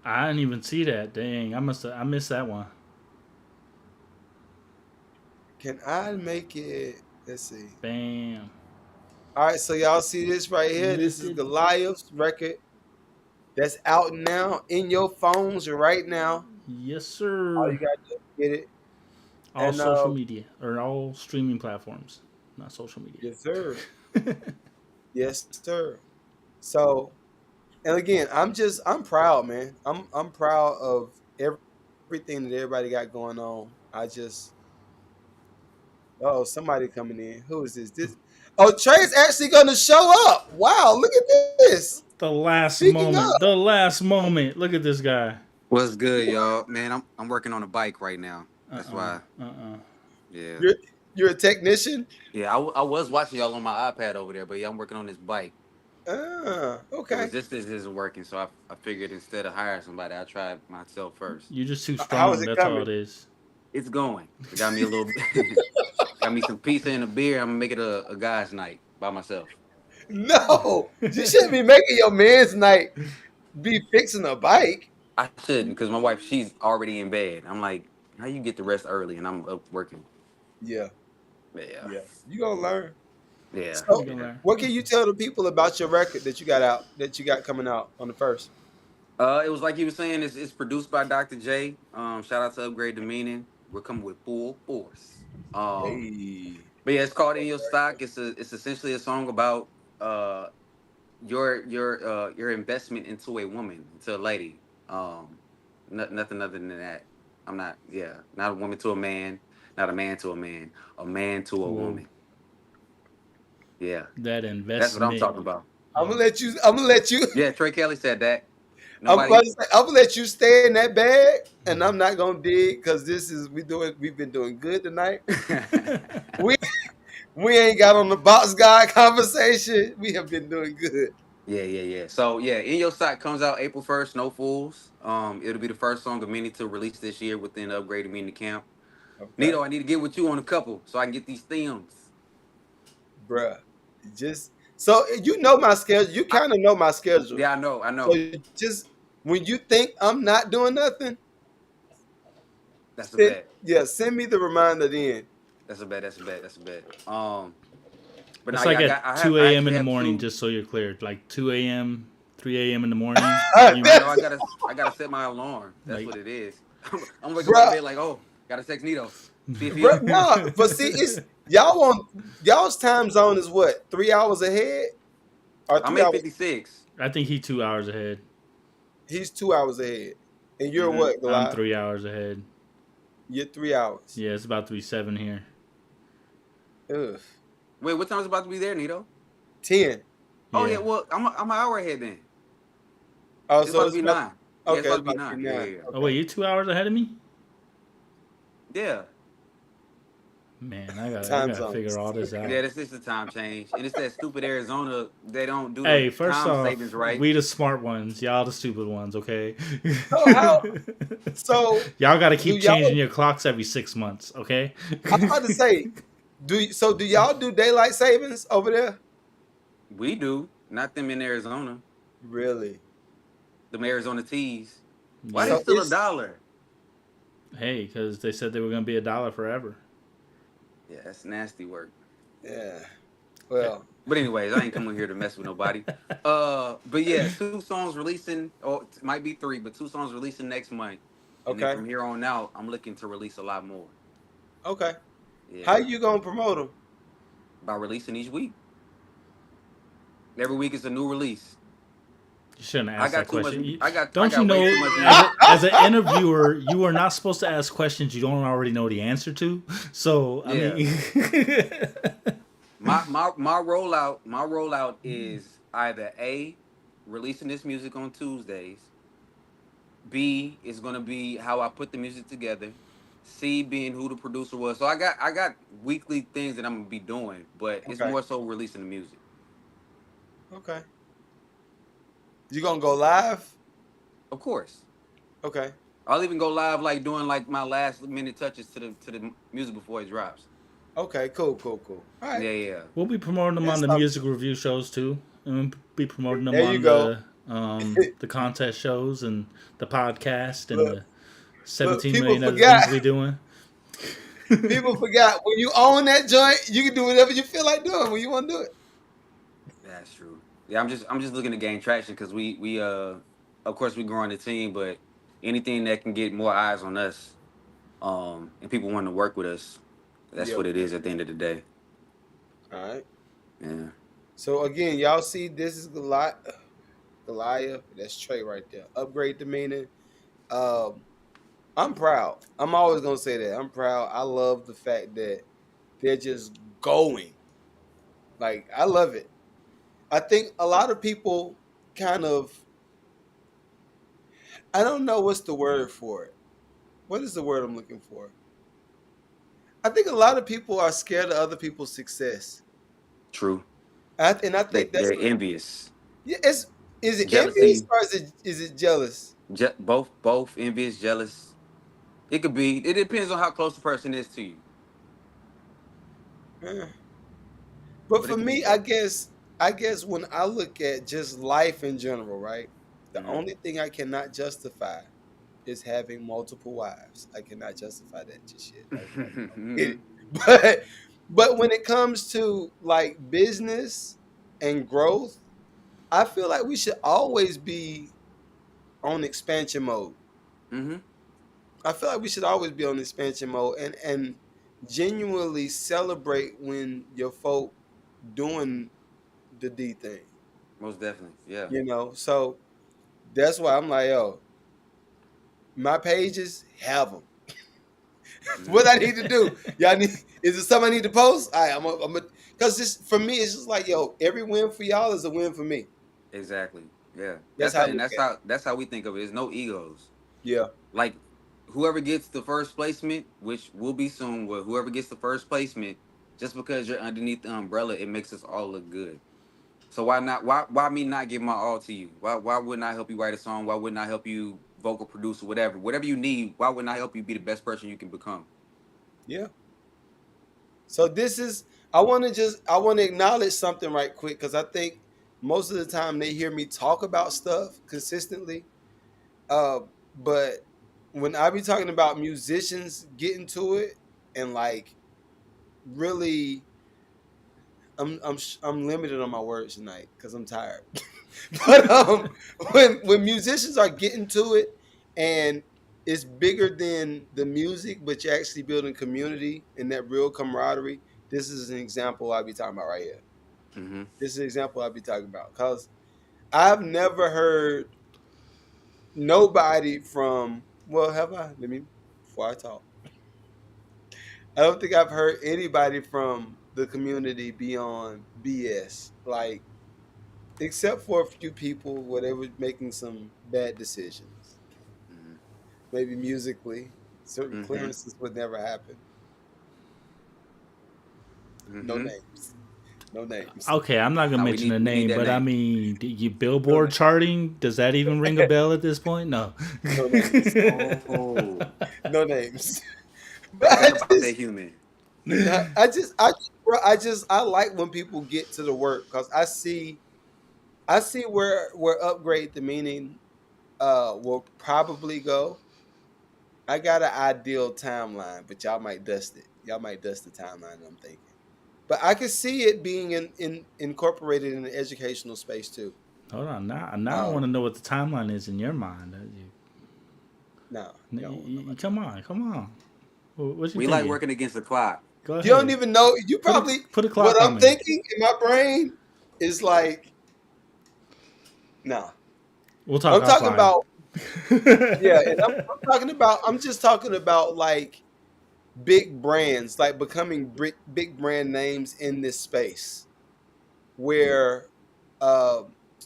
"I didn't even see that. Dang, I missed that one." Can I make it? Let's see. Bam, All right, so y'all see this right here. This is lifted. Goliath's record that's out now in your phones right now. Yes, All sir. you gotta do is get it. All And social media or all streaming platforms, not social media. yes, sir. Yes, sir. So, and again, I'm proud, man. I'm proud of everything that everybody got going on. I just somebody coming in. Who is this? Oh, Trey's actually gonna show up. Wow, look at this. The last Speaking moment. of, The last moment. Look at this guy. What's good, y'all? Man, I'm working on a bike right now. Uh That's uh-uh, why. uh. Yeah, you're you're a technician? yeah. I was watching y'all on my iPad over there, but yeah, I'm working on this bike. The Okay. resistance isn't working, so I figured instead of hiring somebody, I try it myself first. You're just too How is strong. it That's all coming? it is. It's going. I got me a little, got me some pizza and a beer. I'm gonna make it a guys' night by myself. No, you shouldn't be making your man's night be fixing a bike. I shouldn't, because my wife, she's already in bed. I'm like, how you get to rest early, and I'm up working. Yeah, Yeah, yeah. You gonna learn. yeah, You So, gonna yeah. learn. what can you tell the people about your record that you got out, that you got coming out on the first? It was like you were saying. It's produced by Dr. J. Shout out to Upgrade the Meaning. We're coming with full force. Hey, But yeah, it's called In Your Stock. It's essentially a song about uh your investment into a woman, into a lady. Nothing other than that. I'm not. Yeah, not a woman to a man, not a man to a man to a Whoa. woman. Yeah, That that's what I'm investment. talking about. I'm Yeah. gonna let you. I'm gonna let you. Yeah, Trey Kelly said that. I'm Nobody. gonna, I'm gonna let you stay in that bag, and I'm not gonna dig because this is we've been doing good tonight. We we ain't got on the box guy conversation. We have been doing good. Yeah, yeah, yeah. So yeah, In Your Sight comes out April 1st. No fools. It'll be the first song of many to release this year within the Upgraded Media Camp. Okay, Nito, I need to get with you on a couple so I can get these themes. bruh. Just so you know my schedule. You kind of know my schedule. Yeah, I know, I So know. just when you think I'm not doing nothing, That's a bet. send me the reminder then. That's a bet. That's a bet. That's a bet. But now, That's yeah, like at two I a.m. in actually the have morning. two. Just so you're clear, like 2 a.m., 3 a.m. in the morning. You I know That's, I gotta set my alarm. That's what like, it is. I'm waking up out of bruh, bed like, oh, gotta text Nito. See if he bruh, up. no, but see, it's y'all on y'all's time zone is what 3 hours ahead or I'm 3 hours? 8:56. I think he 2 hours ahead. He's 2 hours ahead, and you're Mm-hmm. what, I'm Goliath? 3 hours ahead. You're 3 hours. Yeah, it's about to be 7 here. Ugh. Wait, what time is about to be there, Nito? 10. Oh yeah, Yeah. well, I'm an hour ahead then. Oh, It's so about to it's be about 9. Yeah, it's okay. about It's to be about to be 9. Yeah, yeah, 9. yeah. Oh wait, Okay. you 2 hours ahead of me? Yeah. Man, I Time gotta figure zones. all this Yeah, out. this is the time change, and it's that stupid Arizona. They don't do the Hey, first time off, savings right. we the smart ones, y'all the stupid ones, okay? So how? So Y'all gotta do keep changing y'all? your clocks every 6 months, okay? I'm about to say, do y'all do daylight savings over there? We do, not them in Arizona. Really? Them Arizona teas. Why they Yeah. So still a it's dollar? Hey, because they said they were gonna be $1 forever. Yeah, that's nasty work. yeah. Eh, Well, But anyways, I ain't coming here to mess with nobody. But yeah, two songs releasing, or it might be three, but two songs releasing next month, and then okay, from here on out, I'm looking to release a lot more. okay. How Yeah, you gonna promote them? by releasing each week. Every week is a new release. You shouldn't I ask that got too much. question. I Don't you got way know, too much music. as an interviewer, you are not supposed to ask questions you don't already know the answer to. So, I Yeah, mean, my rollout is either A, releasing this music on Tuesdays. B is gonna be how I put the music together. C being who the producer was. So I got weekly things that I'm gonna be doing, but it's Okay, more so releasing the music. okay. You gonna go live? Of course. Okay, I'll even go live like doing like my last minute touches to the music before it drops. okay. Cool, cool, cool. All right. Yeah, yeah. we'll be promoting them on That's the something. music review shows too, and we'll be promoting them There you on go. the contest shows and the podcast and Look, the look. 17 People million other forgot. things we doing. People forgot. When you own that joint, you can do whatever you feel like doing when you want to do it. That's true. Yeah, I'm just looking to gain traction because we of course we growing the team, but anything that can get more eyes on us, and people wanting to work with us, that's Yep. what it is at the end of the day. All right. Yeah. So again, y'all see, this is Goliath. That's Trey right there. Upgrade the meaning. Um, I'm proud. I'm always gonna say that. I'm proud. I love the fact that they're just going. Like, I love it. I think a lot of people kind of, I don't know what's the word for it. What is the word I'm looking for? I think a lot of people are scared of other people's success. True. And I think that's, They're envious, yeah, it's, is it envious jealousy, or is it jealous? both envious, jealous. It could be. It depends on how close the person is to you, Eh. But but for it could be me, both. I guess when I look at just life in general, right? The Hmm. only thing I cannot justify is having multiple wives. I cannot justify that just yet. I don't get it. But when it comes to like business and growth, I feel like we should always be on expansion mode. Hmm. I feel like we should always be on expansion mode and genuinely celebrate when your folk doing the D thing. Most definitely. Yeah. So that's why I'm like, yo, my pages have them. What Hmm. I need to do? Y'all need? Is it something I need to post? All right, because this for me, it's just like, yo, every win for y'all is a win for me. Exactly. Yeah. That's how I look at it. That's how we think of it. There's no egos. Yeah, Like whoever gets the first placement, which will be soon, where whoever gets the first placement, just because you're underneath the umbrella, it makes us all look good. So why not? Why me not give my all to you? Why wouldn't I help you write a song? Why wouldn't I help you vocal produce or whatever you need? Why wouldn't I help you be the best person you can become? yeah. So this is. I want to acknowledge something right quick because I think most of the time they hear me talk about stuff consistently. Uh, but when I be talking about musicians getting to it and like really. I'm limited on my words tonight because I'm tired. But when musicians are getting to it and it's bigger than the music, but you're actually building community and that real camaraderie. This is an example I'll be talking about right here. Mm-hmm. This is an example I'll be talking about because I've never heard nobody from. Well, have I? Let me before I talk. I don't think I've heard anybody from the community beyond BS. Like except for a few people where they were making some bad decisions, maybe musically. Certain Mm-hmm. clearances would never happen. No Mm-hmm. names. No names. Okay, I'm not gonna Now mention a we need name, that but I name. mean, you No Billboard names. charting, does that even ring a bell at this point? No. No names. Oh, No names. But talking about that human. I like when people get to the work because I see where upgrade the meaning will probably go. I got an ideal timeline, but y'all might dust it. Y'all might dust the timeline I'm thinking. But I can see it being incorporated in the educational space too. Hold on, now I want Um, to know what the timeline is in your mind. no, you don't want to know about Come on, come on. What you We like thinking? working against the clock. Go that. You don't ahead. even know. You probably Put a what clock on I'm me. thinking in my brain is like no. We'll talk I'm talking offline. about yeah, and I'm talking about. I'm just talking about like big brands, like becoming big brand names in this space where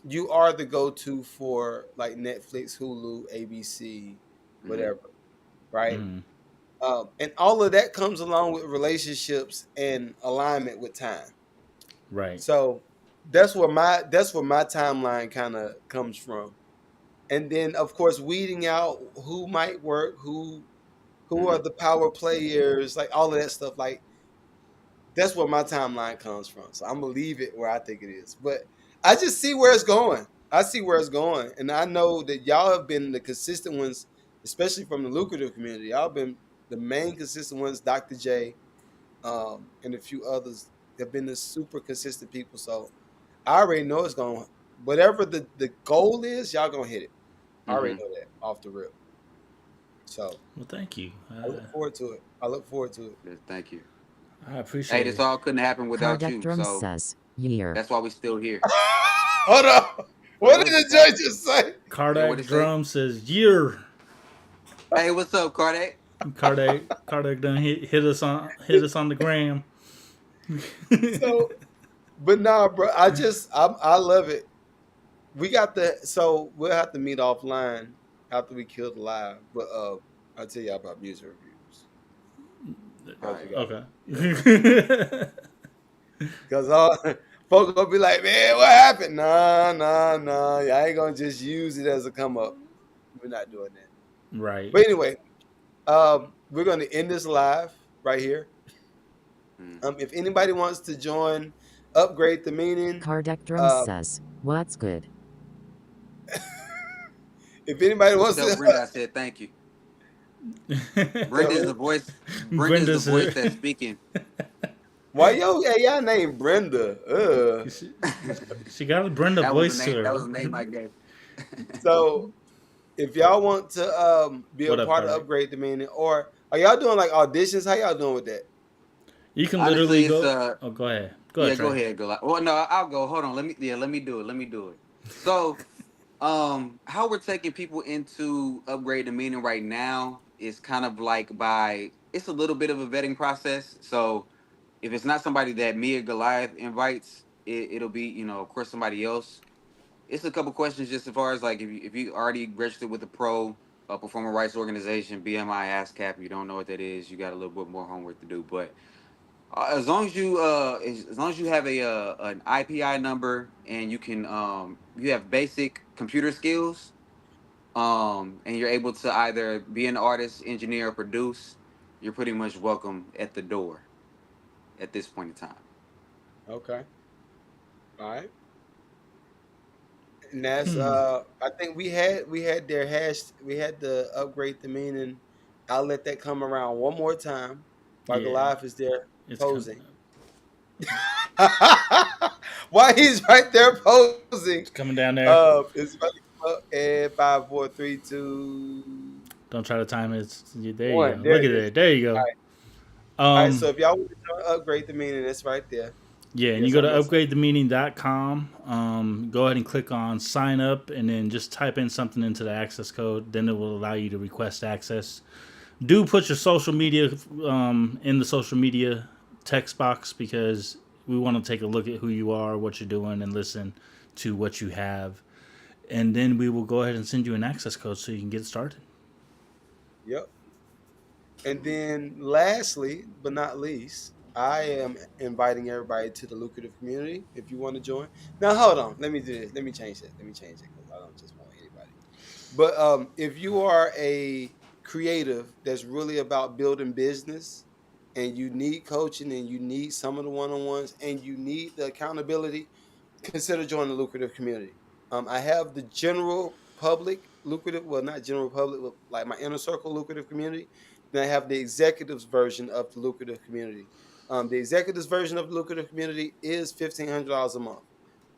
you are the go-to for like Netflix, Hulu, ABC, Mm-hmm. whatever, right? Mhm. And all of that comes along with relationships and alignment with time. Right. So that's where my timeline kind of comes from. And then of course weeding out who might work, who are Mm-hmm. the power players, like all of that stuff. Like that's where my timeline comes from. So I'm gonna leave it where I think it is. But I just see where it's going. I see where it's going, and I know that y'all have been the consistent ones, especially from the lucrative community. Y'all been the main consistent ones. Dr. J, and a few others have been the super consistent people. So I already know it's going. Whatever the goal is, y'all gonna hit it. I already Mm-hmm. know that off the rip. So Well, thank you. I look forward to it. I look forward to it. Yes, thank you. I Hey, appreciate this it. all couldn't happen without you. Cardectrum So says, year. that's why we still here. Hold on. What did What the is that? judge just say? Yeah, what Cardiac it say? drum says year. Hey, what's up, Cardiac? Cardiac done hit us on the gram. So, but nah, bro. I love it. We got the so we'll have to meet offline after we kill the live. But I'll tell y'all about music reviews All because we right. got yeah. Okay. Because all folks gonna be like, man, what happened? Nah, nah, nah. I ain't gonna just use it as a come up. We're not doing that. Right. But anyway, we're gonna end this live right here. Mm. If anybody wants to join, upgrade the meaning. Cardectrum Uh, says, what's good? if anybody Well, wants tell to, Brenda I said thank you. Brenda is tell the voice. Brenda is the Brenda's voice that's speaking. why yo hey y'all named Brenda. she, she got a Brenda That was the voice to name. That was her. the name I gave. So if y'all want to be a What up, part of Cardiac? upgrade the meaning, or are y'all doing like auditions? How y'all doing with that? You can literally Honestly, it's go. Oh, go ahead. Go ahead, yeah. Go Trey. ahead, go. Well, no, I'll go. Hold on. Let me do it. Let me do it. So, how we're taking people into upgrade the meaning right now is kind of like by it's a little bit of a vetting process. So if it's not somebody that me or Goliath invites, it'll be of course somebody else. It's a couple questions just as far as like if you already registered with a performer rights organization, BMI, ASCAP, you don't know what that is, you got a little bit more homework to do. But as long as you have a an IPI number and you can you have basic computer skills and you're able to either be an artist, engineer, or produce, you're pretty much welcome at the door at this point in time. Okay, all right. And that's Hmm. I think we had their hash we had the upgrade the meaning. I'll let that come around one more time while Yeah. Goliath is there. It's coming. posing. While he's right there posing, It's coming down there. it's about to come up. And 5, 4, 3, 2, Don't try to time it. There you 1. go. There Look it at is. that. There you All go. right. All right. So Um, if y'all want to upgrade the meaning, it's right there. yeah, and you Yes, go I to messed up. upgradethemeaning.com. Go ahead and click on sign up and then just type in something into the access code. Then it will allow you to request access. Do put your social media in the social media text box because we want to take a look at who you are, what you're doing, and listen to what you have. And then we will go ahead and send you an access code so you can get started. Yep. And then lastly, but not least, I am inviting everybody to the lucrative community if you want to join. Now hold on. Let me do this. Let me change it. Let me change it because I don't just want anybody. But if you are a creative that's really about building business and you need coaching and you need some of the one-on-ones and you need the accountability, consider joining the lucrative community. I have the general public lucrative, well, not general public, but like my inner circle lucrative community. Then I have the executives version of the lucrative community. The executives version of the lucrative community is $1,500 a month.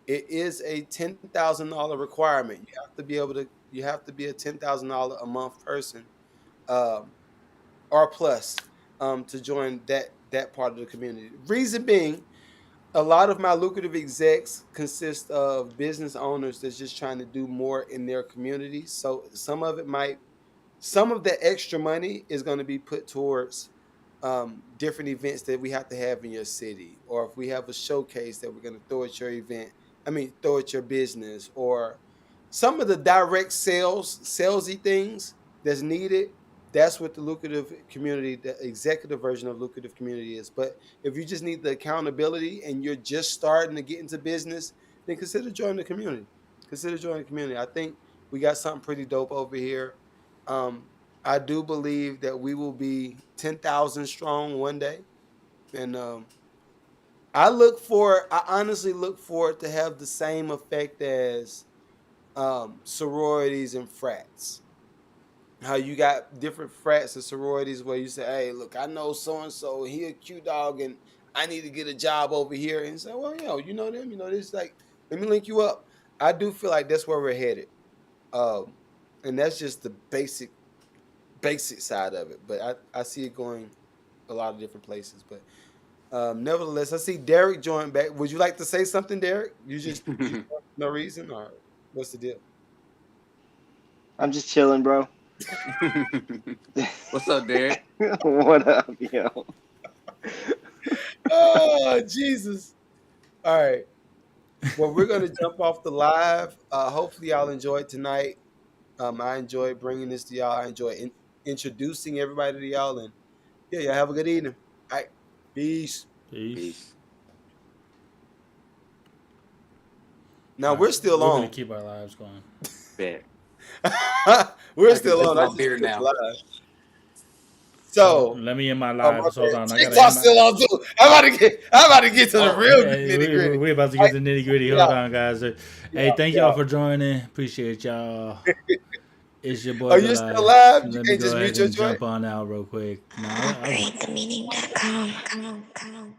It is a $10,000 requirement. You have to be able to. You have to be a $10,000 a month person, um, or plus, to join that part of the community. Reason being, a lot of my lucrative execs consist of business owners that's just trying to do more in their communities. So some of the extra money is going to be put towards different events that we have to have in your city, or if we have a showcase that we're going to throw at your event. I mean, throw at your business, or some of the direct salesy things that's needed. That's what the lucrative community, the executive version of lucrative community is. But if you just need the accountability and you're just starting to get into business, then consider joining the community. Consider joining the community. I think we got something pretty dope over here. Um, I do believe that we will be 10,000 strong one day. And I honestly look for it to have the same effect as sororities and frats. How you got different frats and sororities where you say, hey, look, I know so and so, he a Q dog, and I need to get a job over here. And say, well, you know them, you know this, like, let me link you up. I do feel like that's where we're headed. Um, and that's just the basic side of it. But I see it going a lot of different places. But nevertheless, I see Derek joined back. Would you like to say something, Derek? You no reason, or what's the deal? I'm just chilling, bro. What's up, Derek? What up, yo? Oh Jesus! All right. Well, we're gonna jump off the live. Hopefully, y'all enjoyed tonight. I enjoyed bringing this to y'all. I enjoy introducing everybody to y'all, and yeah, y'all have a good evening. All right, peace. Peace. Peace. Now All right, we're still we're gonna on. keep our lives going. Bet. We're I can still drink on. I my just beer quit the now. live. So So, let me end my my live. So hold bad. on, I gotta end TikTok's my. still on too. I'm about to get to the Oh, real Hey, nitty gritty. we about to All get right, the nitty gritty. yeah, Hold on, guys. Hey, thank yeah. y'all for joining. Appreciate y'all. It's your boy Are you still Goliath. live? You Let me can't go just ahead mute your and joint. jump on out real quick. No, upgradethemeaning.com.